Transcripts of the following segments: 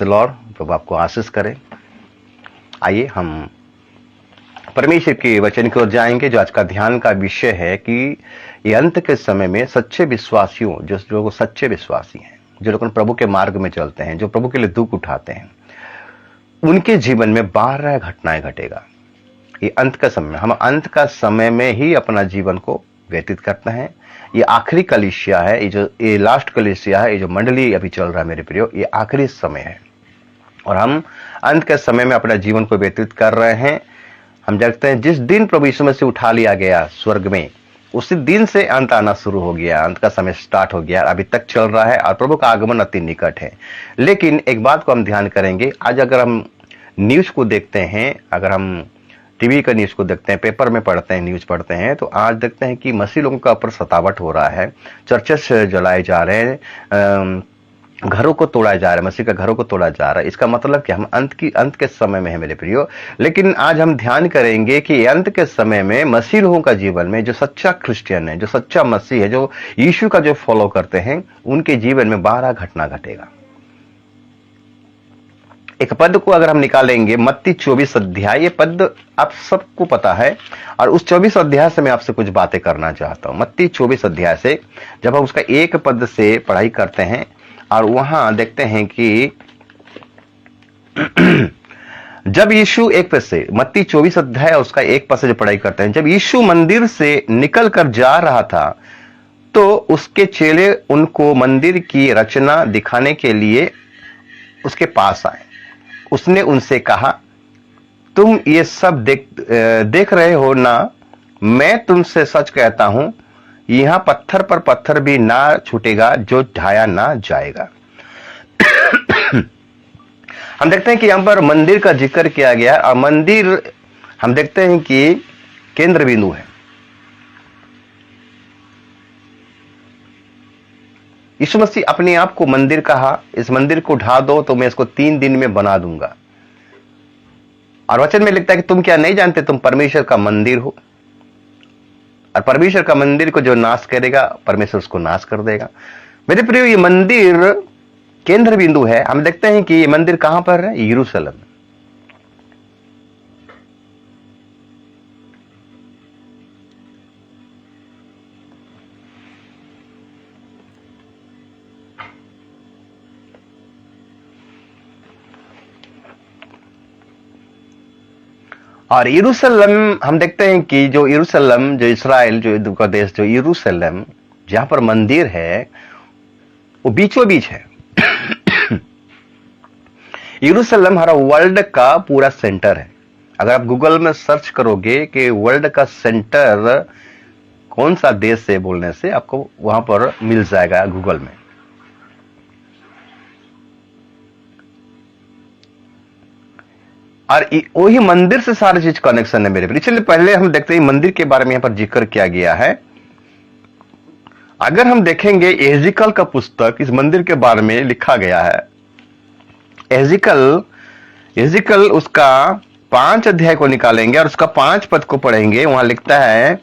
The Lord. प्रभु आपको आशीष करे। आइए हम परमेश्वर के वचन की ओर जाएंगे, जो आज का ध्यान का विषय है कि ये अंत के समय में सच्चे विश्वासियों, जो लोग सच्चे विश्वासी हैं, जो लोग प्रभु के मार्ग में चलते हैं, जो प्रभु के लिए दुख उठाते हैं, उनके जीवन में 12 घटनाएं घटेगा। ये अंत का समय, हम अंत का समय में ही अपना जीवन को व्यतीत करते हैं। ये आखिरी कलीसिया है, ये लास्ट कलीसिया है, ये जो मंडली अभी चल रहा है मेरे प्रियो, ये आखिरी समय है और हम अंत के समय में अपना जीवन को व्यतीत कर रहे हैं। हम देखते हैं जिस दिन प्रभु यीशु मसीह उठा लिया गया स्वर्ग में, उसी दिन से अंत आना शुरू हो गया, अंत का समय स्टार्ट हो गया, अभी तक चल रहा है और प्रभु का आगमन अति निकट है। लेकिन एक बात को हम ध्यान करेंगे, आज अगर हम न्यूज को देखते हैं, अगर हम टीवी का न्यूज को देखते हैं, पेपर में पढ़ते हैं, न्यूज पढ़ते हैं, तो आज देखते हैं कि मसीह लोगों का ऊपर सतावट हो रहा है, चर्चेस जलाए जा रहे हैं, घरों को तोड़ा जा रहा है, मसीह का घरों को तोड़ा जा रहा है। इसका मतलब कि हम अंत के समय में है मेरे प्रियो। लेकिन आज हम ध्यान करेंगे कि अंत के समय में मसीह लोगों का जीवन में, जो सच्चा क्रिश्चियन है, जो सच्चा मसीह है, जो यीशु का जो फॉलो करते हैं, उनके जीवन में 12 घटना घटेगा। एक पद को अगर हम निकालेंगे, मत्ती 24 अध्याय, ये पद आप सबको पता है और उस 24 अध्याय से मैं आपसे कुछ बातें करना चाहता हूं। मत्ती 24 अध्याय से जब हम उसका एक पद से पढ़ाई करते हैं और वहां देखते हैं कि जब यीशु एक पद से, मत्ती 24 अध्याय उसका एक पद से जो पढ़ाई करते हैं, जब यीशु मंदिर से निकल कर जा रहा था तो उसके चेले उनको मंदिर की रचना दिखाने के लिए उसके पास आए। उसने उनसे कहा, तुम ये सब देख रहे हो ना? मैं तुमसे सच कहता हूं, यहां पत्थर पर पत्थर भी ना छूटेगा जो ढाया ना जाएगा। हम देखते हैं कि यहां पर मंदिर का जिक्र किया गया और मंदिर हम देखते हैं कि केंद्र बिंदु है। यीशु मसीह अपने आप को मंदिर कहा, इस मंदिर को ढा दो तो मैं इसको 3 दिन में बना दूंगा। और वचन में लिखता है कि तुम क्या नहीं जानते, तुम परमेश्वर का मंदिर हो और परमेश्वर का मंदिर को जो नाश करेगा, परमेश्वर उसको नाश कर देगा। मेरे प्रिय, ये मंदिर केंद्र बिंदु है। हम देखते हैं कि ये मंदिर कहां पर है? यरूशलेम। और यरूशलेम हम देखते हैं कि जो यरूशलेम, जो इस्राएल, जो का देश, जो यरूशलेम जहां पर मंदिर है, वो बीचों बीच है। यरूशलेम हमारा वर्ल्ड का पूरा सेंटर है। अगर आप गूगल में सर्च करोगे कि वर्ल्ड का सेंटर कौन सा देश है बोलने से आपको वहां पर मिल जाएगा गूगल में। और वही मंदिर से सारी चीज कनेक्शन है मेरे प्रिय। चलिए पहले हम देखते हैं मंदिर के बारे में यहां पर जिक्र किया गया है। अगर हम देखेंगे एहजिकल का पुस्तक, इस मंदिर के बारे में लिखा गया है। एहजिकल उसका 5 अध्याय को निकालेंगे और उसका 5 पद को पढ़ेंगे। वहां लिखता है,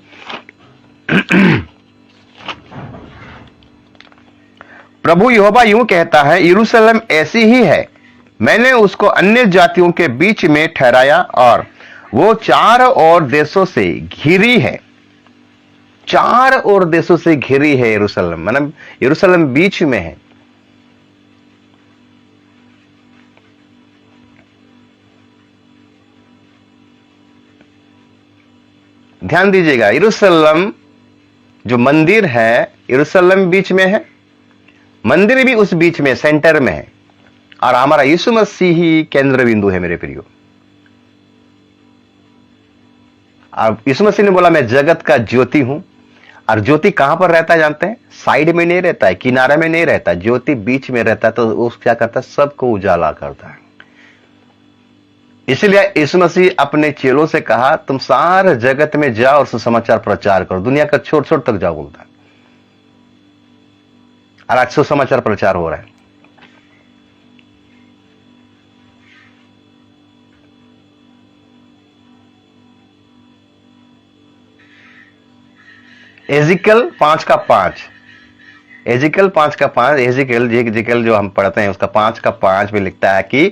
प्रभु यहोवा यूं कहता है, यरूशलेम ऐसी ही है, मैंने उसको अन्य जातियों के बीच में ठहराया और वो 4 और देशों से घिरी है। 4 और देशों से घिरी है यरूशलेम, मतलब यरूशलेम बीच में है। ध्यान दीजिएगा, यरूशलेम जो मंदिर है, यरूशलेम बीच में है, मंदिर भी उस बीच में सेंटर में है और हमारा यीशु मसीह ही केंद्र बिंदु है मेरे प्रियो। अब यीशु मसीह ने बोला, मैं जगत का ज्योति हूं। और ज्योति कहां पर रहता है जानते हैं? साइड में नहीं रहता है, किनारे में नहीं रहता है, ज्योति बीच में रहता है। तो वो क्या करता है? सबको उजाला करता है। इसलिए यीशु मसीह अपने चेलों से कहा, तुम सारे जगत में जाओ और सुसमाचार प्रचार करो, दुनिया का छोर छोर तक जाओ बोलता है। और आज सुसमाचार प्रचार हो रहा है। एजिकल 5 का 5, एजिकल 5:5, एजिकल जो हम पढ़ते हैं उसका 5:5 में लिखता है कि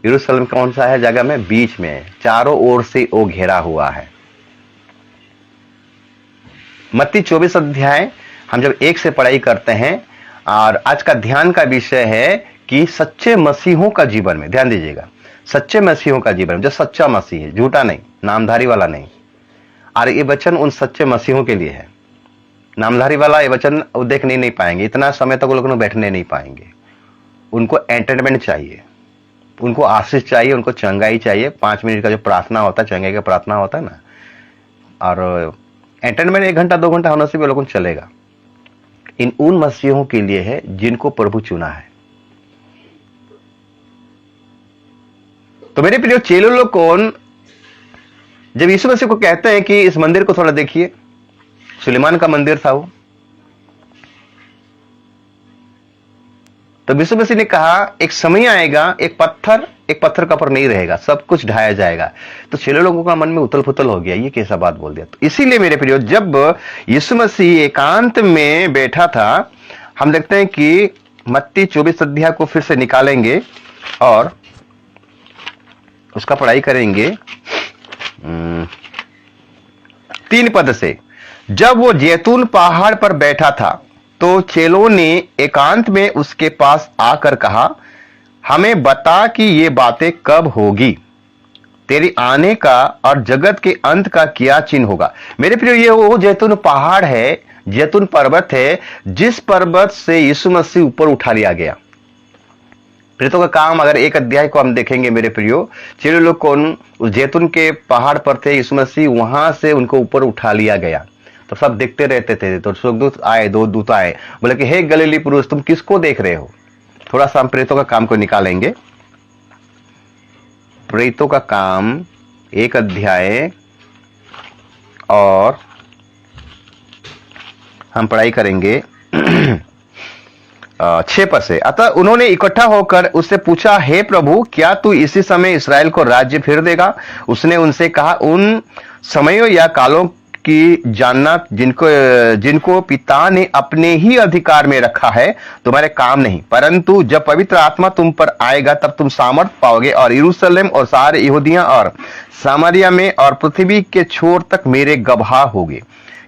यरूशलेम कौन सा है जगह में, बीच में, चारों ओर से वो घेरा हुआ है। मत्ती 24 अध्याय हम जब 1 से पढ़ाई करते हैं, और आज का ध्यान का विषय है कि सच्चे मसीहों का जीवन में, ध्यान दीजिएगा, सच्चे मसीहों का जीवन, जो सच्चा मसीह है, झूठा नहीं, नामधारी वाला नहीं। और ये वचन उन सच्चे मसीहों के लिए है। नामधारी वाला ये वचन वो देख नहीं पाएंगे, इतना समय तक वो लोग बैठने नहीं पाएंगे। उनको एंटरटेनमेंट चाहिए, उनको आशीष चाहिए, उनको चंगाई चाहिए। 5 मिनट का जो प्रार्थना होता है, चंगाई का प्रार्थना होता है ना, और एंटरटेनमेंट 1 घंटा 2 घंटा होने से भी लोगों को चलेगा। इन उन मसीहों के लिए है जिनको प्रभु चुना है। तो मेरे प्रिय चेलो लोग कौन, जब यीशु मसीह को कहते हैं कि इस मंदिर को थोड़ा देखिए, सुलेमान का मंदिर था वो, तो यीशु मसीह ने कहा एक समय आएगा, एक पत्थर का ऊपर नहीं रहेगा, सब कुछ ढाया जाएगा। तो चेलो लोगों का मन में उथल पुथल हो गया, ये कैसा बात बोल दिया। तो इसीलिए मेरे प्रियो, जब यीशु मसीह एकांत में बैठा था, हम देखते हैं कि मत्ती 24 अध्याय को फिर से निकालेंगे और उसका पढ़ाई करेंगे 3 पद से। जब वो जैतून पहाड़ पर बैठा था तो चेलों ने एकांत में उसके पास आकर कहा, हमें बता कि ये बातें कब होगी, तेरी आने का और जगत के अंत का क्या चिन्ह होगा। मेरे प्रिय, ये वो जैतून पहाड़ है, जैतून पर्वत है, जिस पर्वत से यीशु मसीह ऊपर उठा लिया गया। प्रेरितों का काम अगर 1 अध्याय को हम देखेंगे मेरे प्रियो, चेलो लोग कौन उस जैतून के पहाड़ पर थे, यीशु मसीह वहां से उनको ऊपर उठा लिया गया। तो सब देखते रहते थे। तो स्वर्गदूत आए, 2 दूत आए, बोले कि हे गलीली पुरुष, तुम किसको देख रहे हो। थोड़ा सा हम प्रेरितों का काम को निकालेंगे। प्रेरितों का काम 1 अध्याय और हम पढ़ाई करेंगे 6 पद से। अतः उन्होंने इकट्ठा होकर उससे पूछा, हे प्रभु, क्या तू इसी समय इसराइल को राज्य फिर देगा। उसने उनसे कहा, उन समयों या कालों की जानना जिनको पिता ने अपने ही अधिकार में रखा है तुम्हारे काम नहीं, परंतु जब पवित्र आत्मा तुम पर आएगा तब तुम सामर्थ पाओगे और यरूशलेम और सारे यहूदिया और सामरिया में और पृथ्वी के छोर तक मेरे गवाह होगे।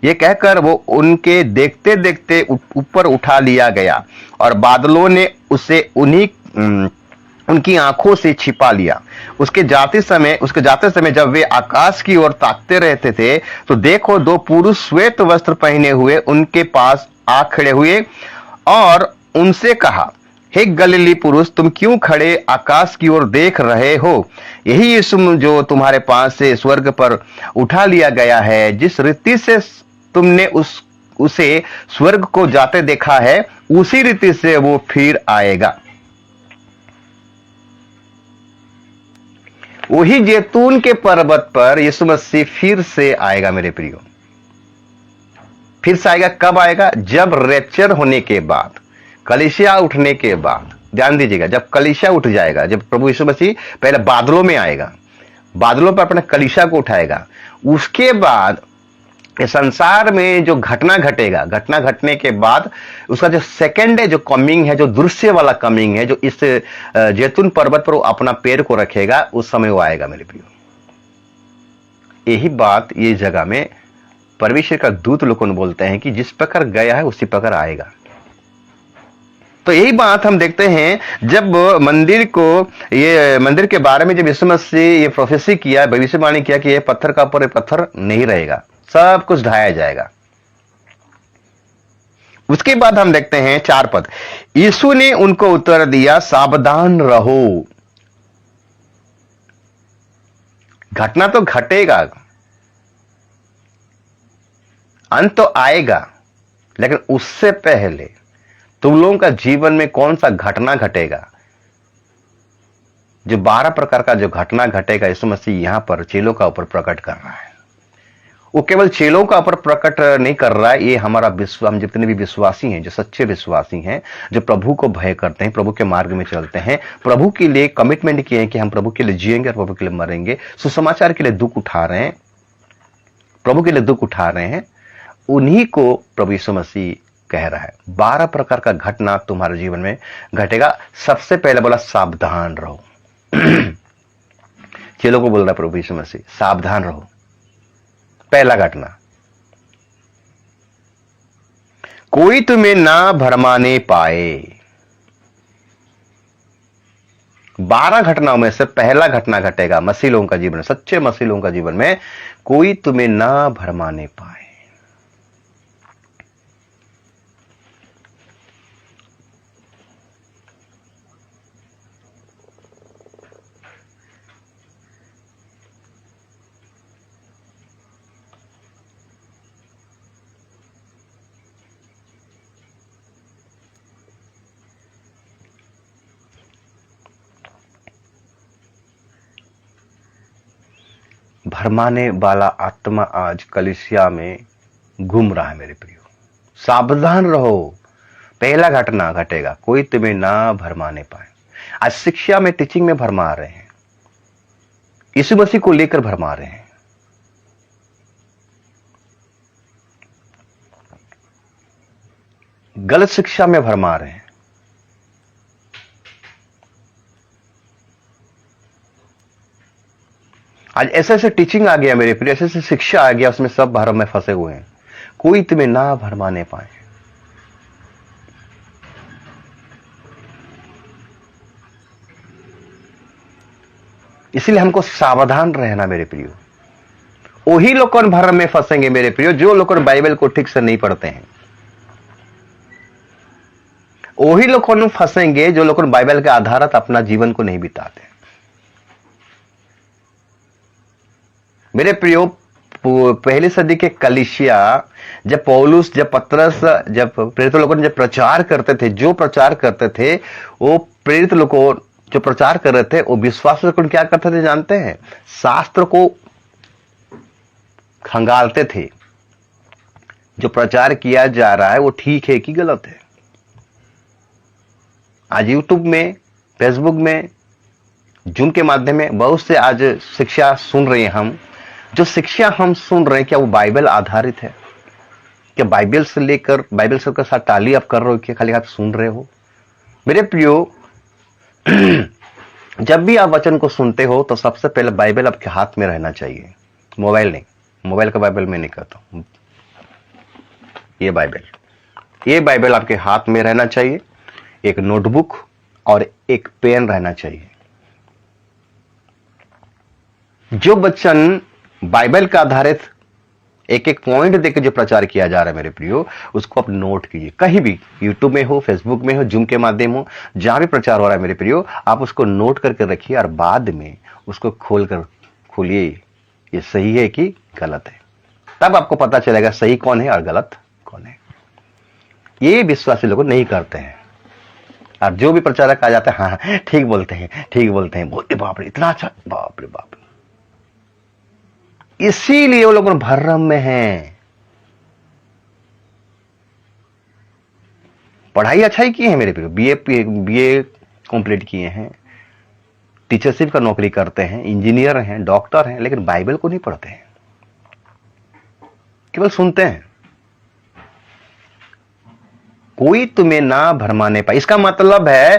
ये कहकर वो उनके देखते देखते ऊपर उठा लिया गया और बादलों ने उसे उनकी आंखों से छिपा लिया। उसके जाते समय जब वे आकाश की ओर ताकते रहते थे तो देखो 2 पुरुष श्वेत वस्त्र पहने हुए उनके पास आ खड़े हुए और उनसे कहा, हे गलीली पुरुष, तुम क्यों खड़े आकाश की ओर देख रहे हो। यही यीशु जो तुम्हारे पास से स्वर्ग पर उठा लिया गया है, जिस रीति से तुमने उसे स्वर्ग को जाते देखा है, उसी रीति से वो फिर आएगा। वही जैतून के पर्वत पर यीशु मसीह फिर से आएगा मेरे प्रियो। फिर से आएगा, कब आएगा? जब रैप्चर होने के बाद, कलीसिया उठने के बाद। ध्यान दीजिएगा, जब कलीसिया उठ जाएगा, जब प्रभु यीशु मसीह पहले बादलों में आएगा, बादलों पर अपने कलीसिया को उठाएगा, उसके बाद संसार में जो घटना घटेगा, घटना घटने के बाद उसका जो सेकंड है, जो कमिंग है, जो दृश्य वाला कमिंग है, जो इस जैतून पर्वत पर वो अपना पैर को रखेगा, उस समय वो आएगा मेरे प्रियो। यही बात ये जगह में परमेश्वर का दूत लोगों बोलते हैं कि जिस प्रकार गया है उसी प्रकार आएगा। तो यही बात हम देखते हैं जब मंदिर के बारे में जब यीशु मसीह ये प्रोफेसी किया, भविष्यवाणी किया कि ये पत्थर का ऊपर पत्थर नहीं रहेगा, सब कुछ ढाया जाएगा। उसके बाद हम देखते हैं 4 पद। यीशु ने उनको उत्तर दिया, सावधान रहो। घटना तो घटेगा, अंत तो आएगा, लेकिन उससे पहले तुम लोगों का जीवन में कौन सा घटना घटेगा? जो 12 प्रकार का जो घटना घटेगा, यीशु मसीह यहां पर चेलों का ऊपर प्रकट कर रहा है। वो केवल चेलों का ऊपर प्रकट नहीं कर रहा है, ये हमारा हम जितने भी विश्वासी हैं, जो सच्चे विश्वासी हैं, जो प्रभु को भय करते हैं, प्रभु के मार्ग में चलते हैं, प्रभु के लिए कमिटमेंट किए हैं कि हम प्रभु के लिए जिएंगे और प्रभु के लिए मरेंगे, सुसमाचार के लिए दुख उठा रहे हैं, प्रभु के लिए दुख उठा रहे हैं, उन्हीं को प्रभु यीशु मसीह कह रहा है 12 प्रकार का घटना तुम्हारे जीवन में घटेगा। सबसे पहले बोला सावधान रहो। चेलों को बोल रहा है प्रभु यीशु मसीह, सावधान रहो। पहला घटना, कोई तुम्हें ना भरमाने पाए। 12 घटनाओं में से पहला घटना घटेगा मसीह लोगों का जीवन, सच्चे मसीह लोगों का जीवन में, कोई तुम्हें ना भरमाने पाए। भरमाने वाला आत्मा आज कलीसिया में घूम रहा है मेरे प्रियो। सावधान रहो। पहला घटना घटेगा, कोई तुम्हें ना भरमाने पाए। आज शिक्षा में, टीचिंग में भरमा रहे हैं, यीशु मसीह को लेकर भरमा रहे हैं। गलत शिक्षा में भरमा रहे हैं। आज ऐसे ऐसे टीचिंग आ गया मेरे प्रिय, ऐसे ऐसे शिक्षा आ गया, उसमें सब भरम में फंसे हुए हैं। कोई तुम्हें ना भरमाने पाए। इसलिए हमको सावधान रहना मेरे प्रियो। वही लोग कौन भरम में फंसेंगे मेरे प्रियो, जो लोग बाइबल को ठीक से नहीं पढ़ते हैं। वही लोग कौन फंसेंगे जो लोग बाइबल के आधारित अपना जीवन को नहीं बिताते। मेरे प्रियो, पहली सदी के कलीसिया, जब पौलुस, जब पतरस, जब प्रेरित लोगों ने जब प्रचार करते थे, जो प्रचार करते थे, वो प्रेरित लोगों जो प्रचार कर रहे थे, वो विश्वास लोग क्या करते थे जानते हैं? शास्त्र को खंगालते थे। जो प्रचार किया जा रहा है वो ठीक है कि गलत है। आज यूट्यूब में, फेसबुक में, जूम के माध्यम में बहुत से आज शिक्षा सुन रहे हैं हम। जो शिक्षा हम सुन रहे हैं, क्या वो बाइबल आधारित है? क्या बाइबल से लेकर, बाइबल से साथ टाली आप कर रहे हो, क्या खाली आप सुन रहे हो? मेरे प्रियो, जब भी आप वचन को सुनते हो तो सबसे पहले बाइबल आपके हाथ में रहना चाहिए, मोबाइल नहीं। मोबाइल का बाइबल मैं नहीं कहता हूं। ये बाइबल आपके हाथ में रहना चाहिए। एक नोटबुक और एक पेन रहना चाहिए। जो वचन बाइबल का आधारित एक एक पॉइंट देकर जो प्रचार किया जा रहा है मेरे प्रियो, उसको आप नोट कीजिए। कहीं भी, यूट्यूब में हो, फेसबुक में हो, जूम के माध्यम हो, जहां भी प्रचार हो रहा है मेरे प्रियो, आप उसको नोट करके रखिए और बाद में उसको खोलिए, ये सही है कि गलत है। तब आपको पता चलेगा सही कौन है और गलत कौन है। ये विश्वासी लोग नहीं करते हैं। और जो भी प्रचारक आ जाते हैं, हाँ ठीक बोलते हैं, ठीक बोलते हैं, बोलते बाप रे इतना अच्छा, बाप रे बाप। इसीलिए वो लोग भर्रम में हैं। पढ़ाई अच्छा ही किए हैं मेरे प्रिय, बीए कंप्लीट किए हैं, टीचरशिप का नौकरी करते हैं, इंजीनियर हैं, डॉक्टर हैं, लेकिन बाइबल को नहीं पढ़ते हैं, केवल सुनते हैं। कोई तुम्हें ना भरमाने पाए, इसका मतलब है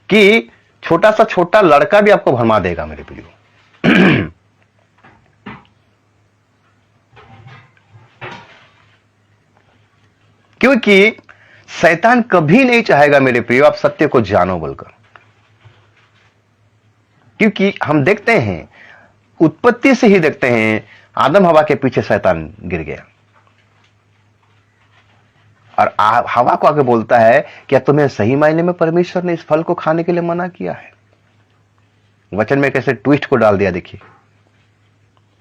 कि छोटा सा छोटा लड़का भी आपको भरमा देगा मेरे प्रियो। क्योंकि शैतान कभी नहीं चाहेगा मेरे प्रियो आप सत्य को जानो बोलकर। क्योंकि हम देखते हैं, उत्पत्ति से ही देखते हैं, आदम हवा के पीछे शैतान गिर गया और हवा को आके बोलता है क्या तुम्हें सही मायने में परमेश्वर ने इस फल को खाने के लिए मना किया है? वचन में कैसे ट्विस्ट को डाल दिया, देखिए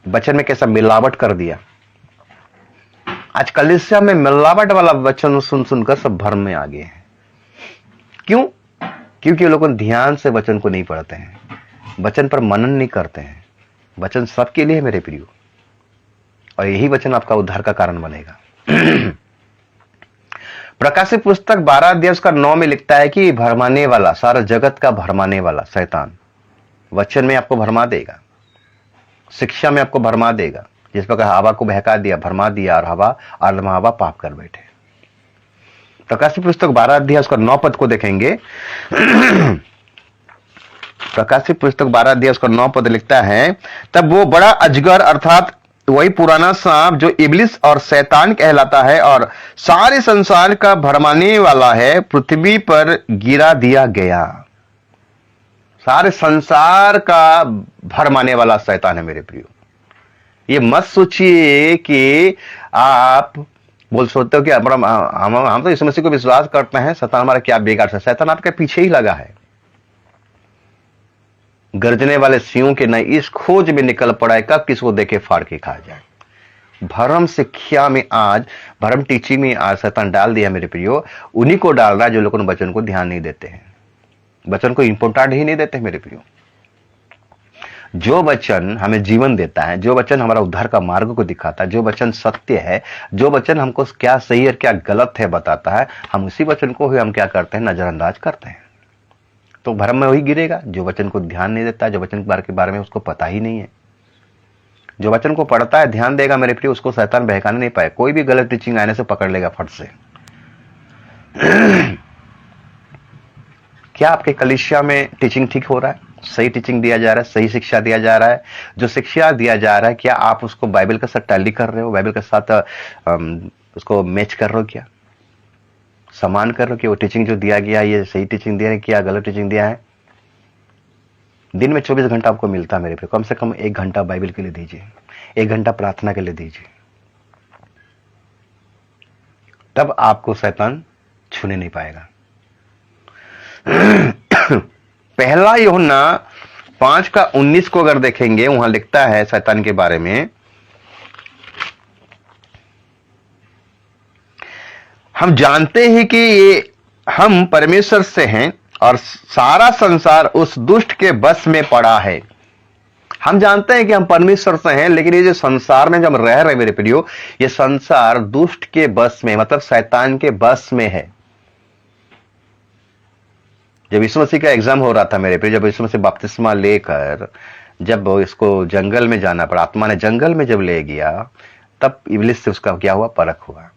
वचन में कैसा मिलावट कर दिया। आज कलीसिया में मिलावट वाला वचन सुन सुनकर सब भ्रम में आ गए हैं। क्यों? क्योंकि लोग ध्यान से वचन को नहीं पढ़ते हैं, वचन पर मनन नहीं करते हैं। वचन सबके लिए है मेरे प्रियो, और यही वचन आपका उद्धार का कारण बनेगा। प्रकाशित पुस्तक 12 अध्याय उसका 9 में लिखता है कि भरमाने वाला, सारा जगत का भरमाने वाला शैतान वचन में आपको भरमा देगा, शिक्षा में आपको भरमा देगा। जिस प्रकार हवा को बहका दिया, भरमा दिया, और हवा आदम हवा पाप कर बैठे। प्रकाशित पुस्तक 12 अध्याय उसका 9 पद को देखेंगे। प्रकाशित पुस्तक 12 अध्याय उसका 9 पद लिखता है, तब वो बड़ा अजगर अर्थात वही पुराना सांप जो इब्लिस और शैतान कहलाता है और सारे संसार का भरमाने वाला है, पृथ्वी पर गिरा दिया गया। सारे संसार का भरमाने वाला शैतान है मेरे प्रियो। ये मत सोचिए कि आप बोल सोचते हो कि हम तो यीशु मसीह को विश्वास करते हैं, शैतान हमारा क्या बिगाड़ सकता है। शैतान आपके पीछे ही लगा है, गर्जने वाले सिंहों के नए इस खोज में निकल पड़ा है कब किसको देखे फाड़ के खा जाए। भरम शिक्षा में आज, भरम टीचिंग में आज शैतान डाल दिया मेरे प्रियो। उन्हीं को डाल रहा है जो लोग वचन को ध्यान नहीं देते हैं, वचन को इंपोर्टेंट ही नहीं देते मेरे प्रियो। जो वचन हमें जीवन देता है, जो वचन हमारा उद्धार का मार्ग को दिखाता है, जो वचन सत्य है, जो वचन हमको क्या सही और क्या गलत है बताता है, हम उसी वचन को ही हम क्या करते हैं, नजरअंदाज करते हैं। तो भरम में वही गिरेगा जो वचन को ध्यान नहीं देता, जो वचन के बारे में उसको पता ही नहीं है। जो वचन को पढ़ता है, ध्यान देगा मेरे प्रिय, उसको शैतान बहकाने नहीं पाए। कोई भी गलत टीचिंग आने से पकड़ लेगा फट से। क्या आपके कलीसिया में टीचिंग ठीक हो रहा है? सही टीचिंग दिया जा रहा है, सही शिक्षा दिया जा रहा है? जो शिक्षा दिया जा रहा है क्या आप उसको बाइबल के साथ टैली कर रहे हो, बाइबल के साथ उसको मैच कर रहे हो, क्या समान कर रहे हो कि वो टीचिंग जो दिया गया ये सही टीचिंग दिया है क्या गलत टीचिंग दिया है? दिन में 24 घंटा आपको मिलता है मेरे पे, कम से कम 1 घंटा बाइबल के लिए दीजिए, 1 घंटा प्रार्थना के लिए दीजिए, तब आपको शैतान छूने नहीं पाएगा। पहला यूहन्ना 5:19 को अगर देखेंगे, वहां लिखता है शैतान के बारे में, हम जानते हैं कि ये हम परमेश्वर से हैं और सारा संसार उस दुष्ट के बस में पड़ा है। हम जानते हैं कि हम परमेश्वर से हैं, लेकिन ये जो संसार में जब हम रह रहे हैं मेरे प्रियो, ये संसार दुष्ट के बस में, मतलब शैतान के बस में है। जब यीशु मसीह का एग्जाम हो रहा था मेरे प्रियो, जब यीशु मसीह बपतिस्मा लेकर जब इसको जंगल में जाना पड़ा, आत्मा ने जंगल में जब ले गया, तब इब्लिस से उसका क्या हुआ, परख हुआ।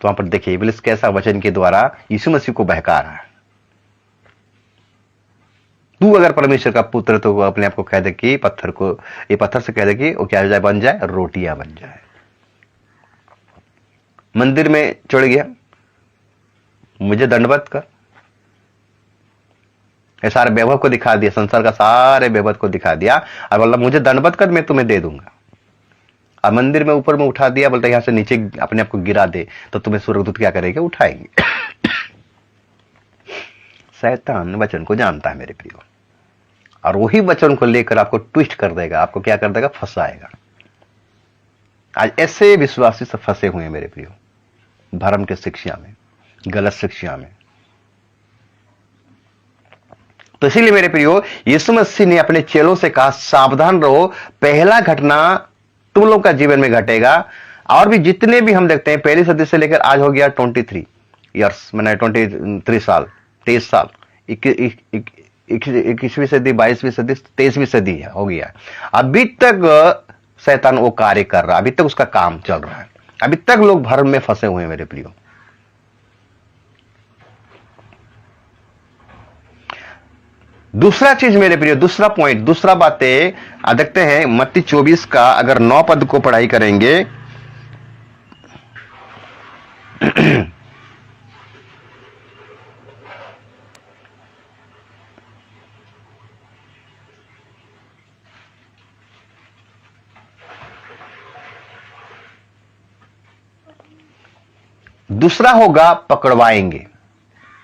तो वहां पर देखिए इब्लिस कैसा वचन के द्वारा यीशु मसीह को बहका रहा है। तू अगर परमेश्वर का पुत्र तो अपने आप को कह दे कि पत्थर को, ये पत्थर से कह दे कि वो क्या हो जाए, बन जाए, रोटियां बन जाए। मंदिर में चढ़ गया, मुझे दंडवत कर, ये सारे वैभव को दिखा दिया, संसार का सारे वैभव को दिखा दिया और बोला मुझे दंडवत कर, मैं तुम्हें दे दूंगा। अब मंदिर में ऊपर में उठा दिया, बोलता यहां से नीचे अपने आप को गिरा दे, तो तुम्हें स्वर्गदूत क्या करेंगे, उठाएंगे। शैतान वचन को जानता है मेरे प्रियो, और वही वचन को लेकर आपको ट्विस्ट कर देगा, आपको क्या कर देगा, फंसाएगा। आज ऐसे विश्वासी से फंसे हुए हैं मेरे प्रियो, भरम के शिक्षा में, गलत शिक्षा में। तो इसीलिए मेरे प्रियो यीशु मसीह ने अपने चेलों से कहा सावधान रहो, पहला घटना तुम लोग का जीवन में घटेगा। और भी जितने भी हम देखते हैं, पहली सदी से लेकर आज हो गया 23 ईयर्स, मैंने 23 साल, 23 साल, 21वीं सदी, 22वीं सदी, 23वीं सदी हो गया, अभी तक शैतान वो कार्य कर रहा है, अभी तक उसका काम चल रहा है, अभी तक लोग भरम में फंसे हुए हैं मेरे प्रियो। दूसरा चीज मेरे प्रियो, दूसरा पॉइंट, दूसरा बातें देखते हैं मत्ती 24 का अगर 9 पद को पढ़ाई करेंगे। दूसरा होगा पकड़वाएंगे।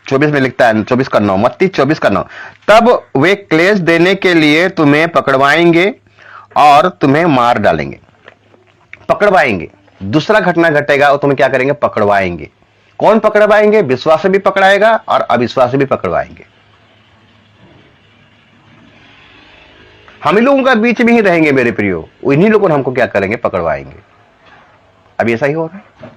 24 में लिखता है, 24 का 9, मत्ती 24 का 9, तब वे क्लेश देने के लिए तुम्हें पकड़वाएंगे और तुम्हें मार डालेंगे। पकड़वाएंगे, दूसरा घटना घटेगा और तुम्हें क्या करेंगे, पकड़वाएंगे। कौन पकड़वाएंगे? विश्वास भी पकड़ाएगा और अविश्वास भी पकड़वाएंगे। हम ही लोगों का बीच में ही रहेंगे मेरे प्रियो, उन्हीं लोगों ने हमको क्या करेंगे, पकड़वाएंगे। अब ऐसा ही हो रहा है।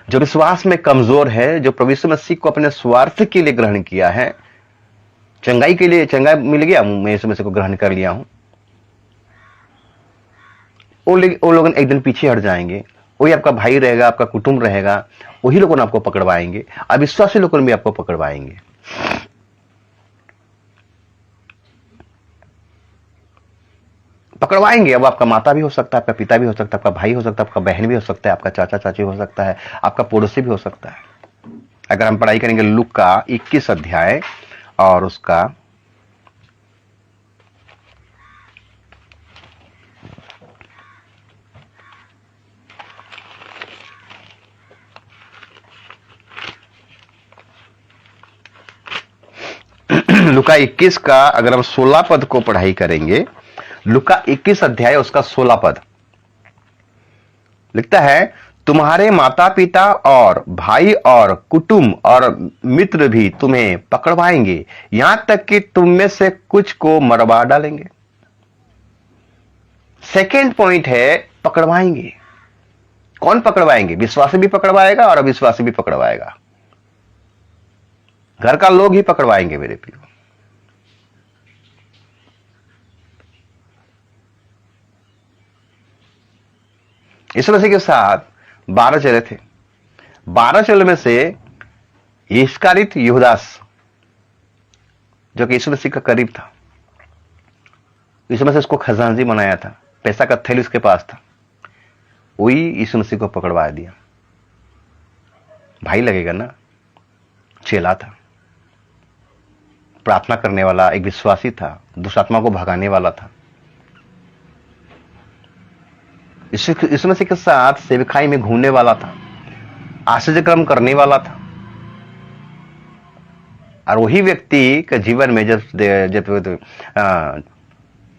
जो विश्वास में कमजोर है, जो प्रभु यीशु मसीह को अपने स्वार्थ के लिए ग्रहण किया है, चंगाई के लिए, चंगाई मिल गया, मैं यीशु मसीह को ग्रहण कर लिया हूं, वो लोग एक दिन पीछे हट जाएंगे वही आपका भाई रहेगा, आपका कुटुंब रहेगा, वही लोगों ने आपको पकड़वाएंगे, अविश्वासी लोगों ने भी आपको पकड़वाएंगे। पकड़वाएंगे। अब आपका माता भी हो सकता है, आपका पिता भी हो सकता है, आपका भाई हो सकता है, आपका बहन भी हो सकता है, आपका चाचा चाची हो सकता है, आपका पड़ोसी भी हो सकता है। अगर हम पढ़ाई करेंगे लूका का 21 अध्याय और उसका 21 का अगर हम 16 पद को पढ़ाई करेंगे, लूका 21 अध्याय उसका 16 पद लिखता है, तुम्हारे माता पिता और भाई और कुटुंब और मित्र भी तुम्हें पकड़वाएंगे, यहां तक कि तुम में से कुछ को मरवा डालेंगे। सेकेंड पॉइंट है पकड़वाएंगे। कौन पकड़वाएंगे? विश्वासी भी पकड़वाएगा और अविश्वासी भी पकड़वाएगा। घर का लोग ही पकड़वाएंगे मेरे प्रियो। यीशु मसीह के साथ 12 चेले थे। 12 चेले में से इस्करियोत यहूदास, जो कि यीशु मसीह का करीब था, यीशु मसीह उसको खजांची बनाया था, पैसा का थैली उसके पास था, वही यीशु मसीह को पकड़वा दिया। भाई लगेगा ना, चेला था, प्रार्थना करने वाला, एक विश्वासी था, दुष्टात्मा को भगाने वाला था। यीशु मसीह के साथ सेवकाई में घूमने वाला था, आश्चर्य कर्म करने वाला था। और वही व्यक्ति के जीवन में जब जब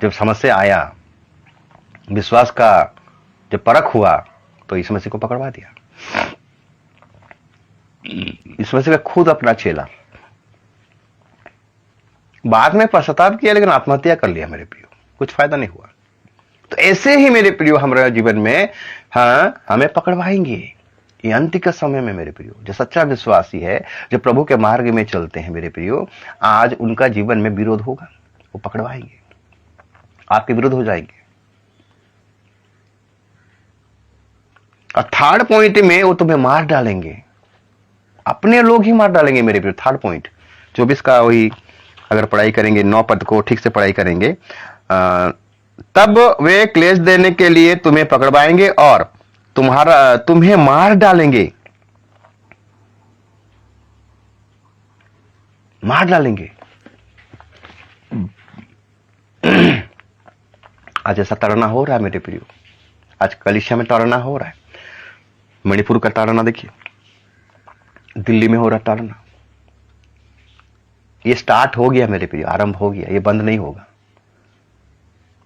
जब समस्या आया, विश्वास का जब परख हुआ, तो यीशु मसीह को पकड़वा दिया। यीशु मसीह का खुद अपना चेला बाद में पश्चाताप किया, लेकिन आत्महत्या कर लिया मेरे प्रियो, कुछ फायदा नहीं हुआ। तो ऐसे ही मेरे प्रियो हमारे जीवन में हमें पकड़वाएंगे। ये अंत के समय में मेरे प्रियो, जो सच्चा विश्वासी है, जो प्रभु के मार्ग में चलते हैं मेरे प्रियो, आज उनका जीवन में विरोध होगा, वो पकड़वाएंगे, आपके विरोध हो जाएंगे। और थर्ड पॉइंट में वो तुम्हें मार डालेंगे, अपने लोग ही मार डालेंगे मेरे प्रियो। थर्ड पॉइंट 24 का वही अगर पढ़ाई करेंगे, 9 पद को ठीक से पढ़ाई करेंगे, तब वे क्लेश देने के लिए तुम्हें पकड़वाएंगे और तुम्हें मार डालेंगे, मार डालेंगे। आज ऐसा ताड़ना हो रहा है मेरे प्रियो, आज कलिसिया में ताड़ना हो रहा है। मणिपुर का ताड़ना देखिए, दिल्ली में हो रहा ताड़ना। ये स्टार्ट हो गया मेरे प्रियो, आरंभ हो गया, ये बंद नहीं होगा।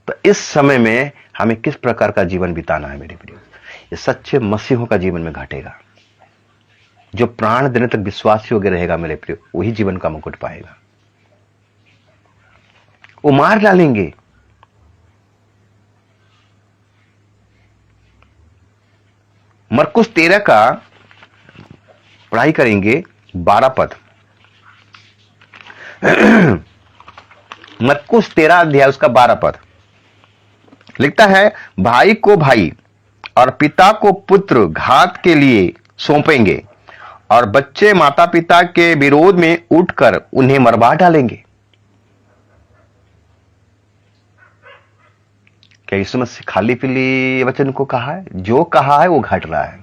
तो इस समय में हमें किस प्रकार का जीवन बिताना है मेरे प्रियो? ये सच्चे मसीहों का जीवन में घटेगा। जो प्राण देने तक विश्वासी होकर रहेगा मेरे प्रियो, वही जीवन का मुकुट पाएगा। वो मार डालेंगे। मरकुस 13 का पढ़ाई करेंगे, 12 पद। मरकुस 13 अध्याय उसका 12 पद लिखता है, भाई को भाई और पिता को पुत्र घात के लिए सौंपेंगे और बच्चे माता पिता के विरोध में उठकर उन्हें मरवा डालेंगे। क्या यीशु मसीह खाली पीली वचन को कहा है? जो कहा है वो घट रहा है।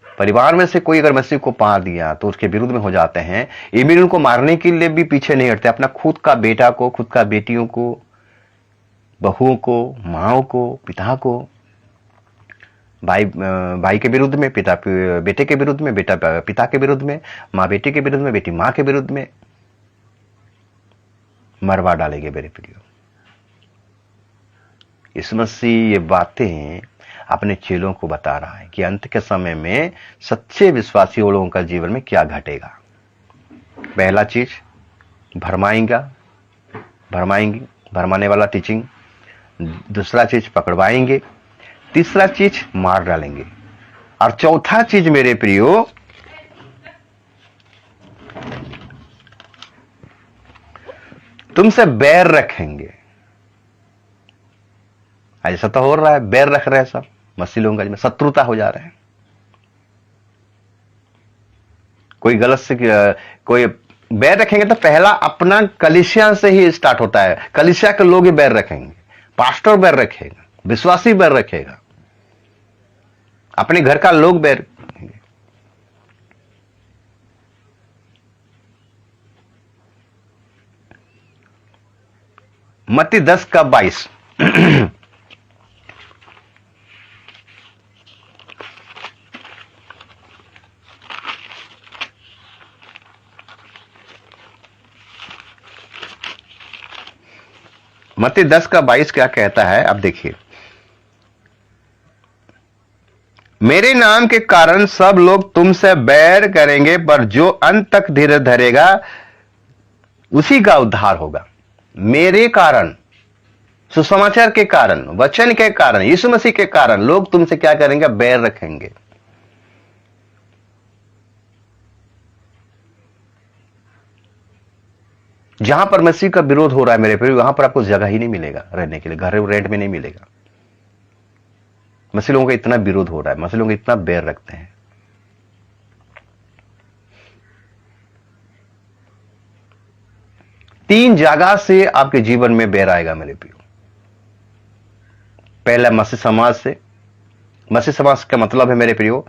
परिवार में से कोई अगर मसीह को पा दिया तो उसके विरुद्ध में हो जाते हैं। ये भी उनको मारने के लिए भी पीछे नहीं हटते, अपना खुद का बेटा को, खुद का बेटियों को, बहुओं को, माओ को, पिता को, भाई के विरुद्ध में, पिता बेटे के विरुद्ध में, बेटा पिता के विरुद्ध में, माँ बेटी के विरुद्ध में, बेटी माँ के विरुद्ध में मरवा डालेंगे मेरे प्रियो। यीशु मसीह ये बातें अपने चेलों को बता रहा है कि अंत के समय में सच्चे विश्वासी लोगों का जीवन में क्या घटेगा। पहला चीज भरमाने वाला टीचिंग। दूसरा चीज पकड़वाएंगे। तीसरा चीज मार डालेंगे। और चौथा चीज मेरे प्रियो, तुमसे बैर रखेंगे। ऐसा तो हो रहा है, बैर रख रहे हैं सब मसीलों में, शत्रुता हो जा रहे हैं। कोई गलत से कोई बैर रखेंगे तो पहला अपना कलीसिया से ही स्टार्ट होता है। कलीसिया के लोग ही बैर रखेंगे, पास्टर बैर रखेगा, विश्वासी बैर रखेगा, अपने घर का लोग बैर रखेंगे। मत्ती 10:22 मत्ती 10:22 क्या कहता है, अब देखिए। मेरे नाम के कारण सब लोग तुमसे बैर करेंगे, पर जो अंत तक धीरज धरेगा उसी का उद्धार होगा। मेरे कारण, सुसमाचार के कारण, वचन के कारण, यीशु मसीह के कारण लोग तुमसे क्या करेंगे, बैर रखेंगे। जहां पर मसीह का विरोध हो रहा है मेरे प्रिय, वहां पर आपको जगह ही नहीं मिलेगा रहने के लिए, घर रेंट में नहीं मिलेगा। मसीह लोगों का इतना विरोध हो रहा है, मसीह लोग इतना बैर रखते हैं। तीन जगह से आपके जीवन में बैर आएगा मेरे प्रियो। पहला मसीह समाज से। मसीह समाज का मतलब है मेरे प्रियो,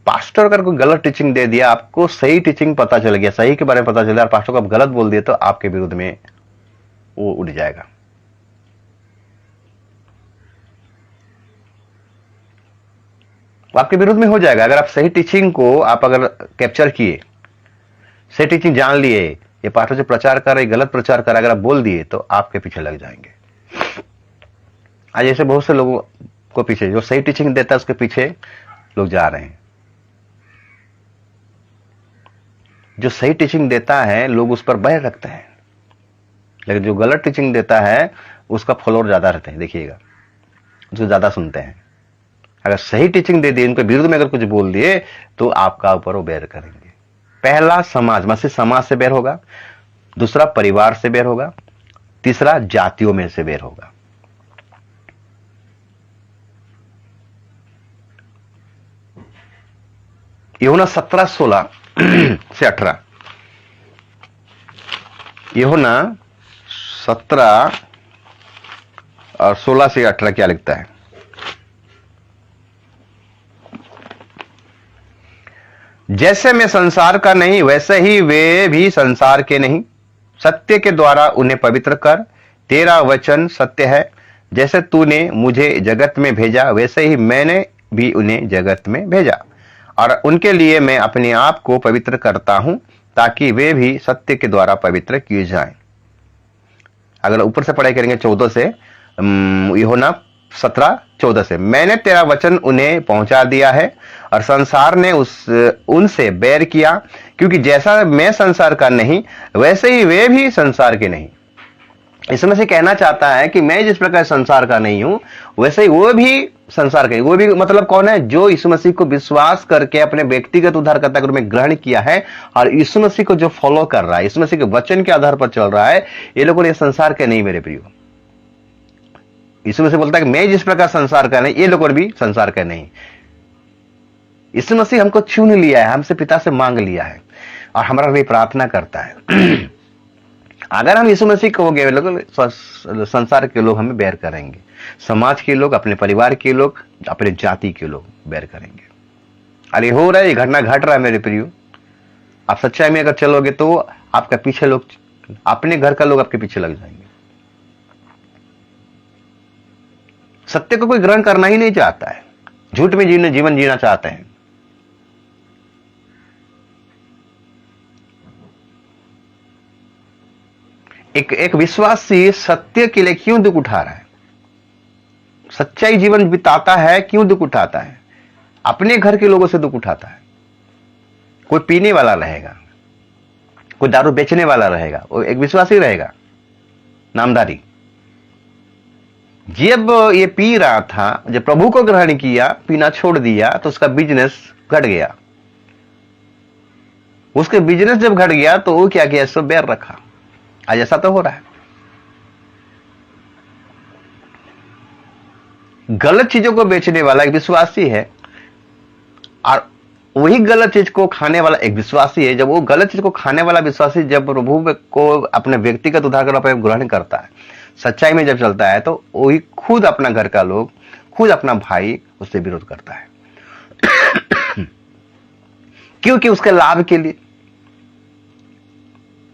पास्टर अगर कोई गलत टीचिंग दे दिया, आपको सही टीचिंग पता चल गया, सही के बारे में पता चल गया, और पास्टर को आप गलत बोल दिए, तो आपके विरुद्ध में वो उड़ जाएगा। आपके विरुद्ध में हो जाएगा। अगर आप सही टीचिंग को आप अगर कैप्चर किए, सही टीचिंग जान लिए, ये पास्टर जो प्रचार कर रहे गलत प्रचार कर रहा है, अगर आप बोल दिए तो आपके पीछे लग जाएंगे। आज ऐसे बहुत से लोगों को पीछे, जो सही टीचिंग देता है उसके पीछे लोग जा रहे हैं। जो सही टीचिंग देता है लोग उस पर बैर रखते हैं, लेकिन जो गलत टीचिंग देता है उसका फॉलोअर ज्यादा रहते हैं। देखिएगा, उसको ज्यादा सुनते हैं। अगर सही टीचिंग दे दी, इनके विरुद्ध में अगर कुछ बोल दिए, तो आपका ऊपर वो बैर करेंगे। पहला समाज, मसीह समाज से बैर होगा। दूसरा परिवार से बैर होगा। तीसरा जातियों में से बैर होगा। यूहन्ना 17:16 से 18। यूहन्ना 17 और 16 से 18 क्या लिखता है। जैसे मैं संसार का नहीं, वैसे ही वे भी संसार के नहीं। सत्य के द्वारा उन्हें पवित्र कर, तेरा वचन सत्य है। जैसे तूने मुझे जगत में भेजा, वैसे ही मैंने भी उन्हें जगत में भेजा, और उनके लिए मैं अपने आप को पवित्र करता हूं, ताकि वे भी सत्य के द्वारा पवित्र किए जाएं। अगर ऊपर से पढ़ाई करेंगे 14 से, यूहन्ना 17:14 से, मैंने तेरा वचन उन्हें पहुंचा दिया है, और संसार ने उनसे बैर किया, क्योंकि जैसा मैं संसार का नहीं, वैसे ही वे भी संसार के नहीं। इसमें से कहना चाहता है कि मैं जिस प्रकार संसार का नहीं हूं, वैसे ही वो भी संसार का नहीं। वो भी मतलब कौन है, जो यीशु मसीह को विश्वास करके अपने व्यक्तिगत उद्धारकर्ता के रूप में ग्रहण किया है, और यीशु मसीह को जो फॉलो कर रहा है, यीशु मसीह के वचन के आधार पर चल रहा है, ये लोगों ने संसार के नहीं मेरे प्रियो। यीशु मसीह बोलता है कि मैं जिस प्रकार संसार का नहीं, ये लोग भी संसार का नहीं। यीशु मसीह हमको चुन लिया है, हमसे पिता से मांग लिया है, और हमारा भी प्रार्थना करता है। अगर हम यीशु मसीह को हो गए लोग, संसार के लोग हमें बैर करेंगे। समाज के लोग, अपने परिवार के लोग, अपने जाति के लोग बैर करेंगे। अरे हो रहा है, ये घटना घट रहा है मेरे प्रियो। आप सच्चाई में अगर चलोगे तो आपका पीछे लोग, अपने घर का लोग आपके पीछे लग जाएंगे। सत्य को कोई ग्रहण करना ही नहीं चाहता है, झूठ में जीवन जीना चाहते हैं। एक विश्वासी सत्य के लिए क्यों दुख उठा रहा है, सच्चाई जीवन बिताता है, क्यों दुख उठाता है? अपने घर के लोगों से दुख उठाता है। कोई पीने वाला रहेगा, कोई दारू बेचने वाला रहेगा, वो एक विश्वासी रहेगा, नामधारी। जब ये पी रहा था, जब प्रभु को ग्रहण किया, पीना छोड़ दिया, तो उसका बिजनेस घट गया। उसके बिजनेस जब घट गया तो वो क्या किया, सब बैर रखा। आज ऐसा तो हो रहा है। गलत चीजों को बेचने वाला एक विश्वासी है, और वही गलत चीज को खाने वाला एक विश्वासी है। जब वो गलत चीज को खाने वाला विश्वासी जब प्रभु को अपने व्यक्तिगत उद्धार पर ग्रहण करता है, सच्चाई में जब चलता है, तो वही खुद अपना घर का लोग, खुद अपना भाई उससे विरोध करता है। क्योंकि उसके लाभ के लिए,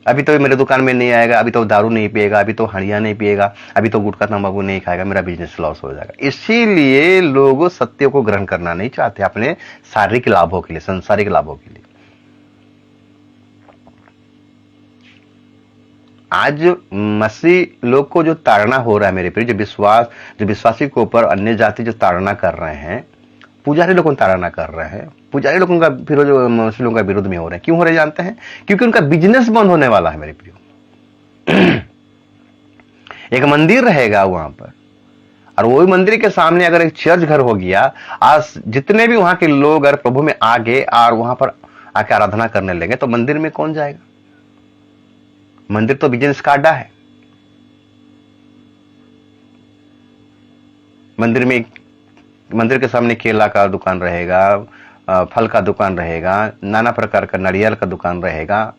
अभी तो मेरे दुकान में नहीं आएगा, अभी तो दारू नहीं पिएगा, अभी तो हड़िया नहीं पिएगा, अभी तो गुटखा तंबाकू नहीं खाएगा, मेरा बिजनेस लॉस हो जाएगा। इसीलिए लोग सत्य को ग्रहण करना नहीं चाहते अपने शारीरिक लाभों के लिए, संसारिक लाभों के लिए। आज मसीह लोग को जो ताड़ना हो रहा है मेरे प्रिय, जो विश्वासी के ऊपर अन्य जाति जो ताड़ना कर रहे हैं, पुजारी लोगों को ताड़ना कर रहे हैं, पुजारी लोगों का विरोध, मुस्लिमों का विरोध में हो रहे हैं। क्यों हो रहे जानते हैं? क्योंकि उनका बिजनेस बंद होने वाला है मेरे प्रियो। एक मंदिर रहेगा वहां पर, और वही मंदिर के सामने अगर एक चर्च घर हो गया, आज जितने भी वहां के लोग अगर प्रभु में आ गए और वहां पर आके आराधना करने लगे, तो मंदिर में कौन जाएगा? मंदिर तो बिजनेस का अड्डा है। मंदिर के सामने केला का दुकान रहेगा, फल का दुकान रहेगा, नाना प्रकार का नारियल का दुकान रहेगा।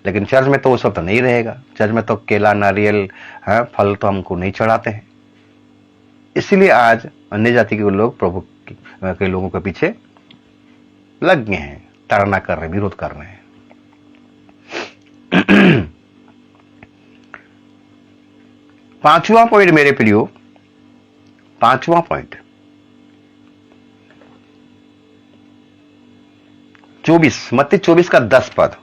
लेकिन चर्च में तो वो सब तो नहीं रहेगा। चर्च में तो केला, नारियल, फल तो हमको नहीं चढ़ाते हैं। इसीलिए आज अन्य जाति के लोग प्रभु के लोगों के पीछे लग गए हैं, ताड़ना कर रहे हैं, विरोध कर रहे हैं। पांचवा पॉइंट मेरे प्रियो, पांचवा पॉइंट 24, मत्ती 24 का 10 पद।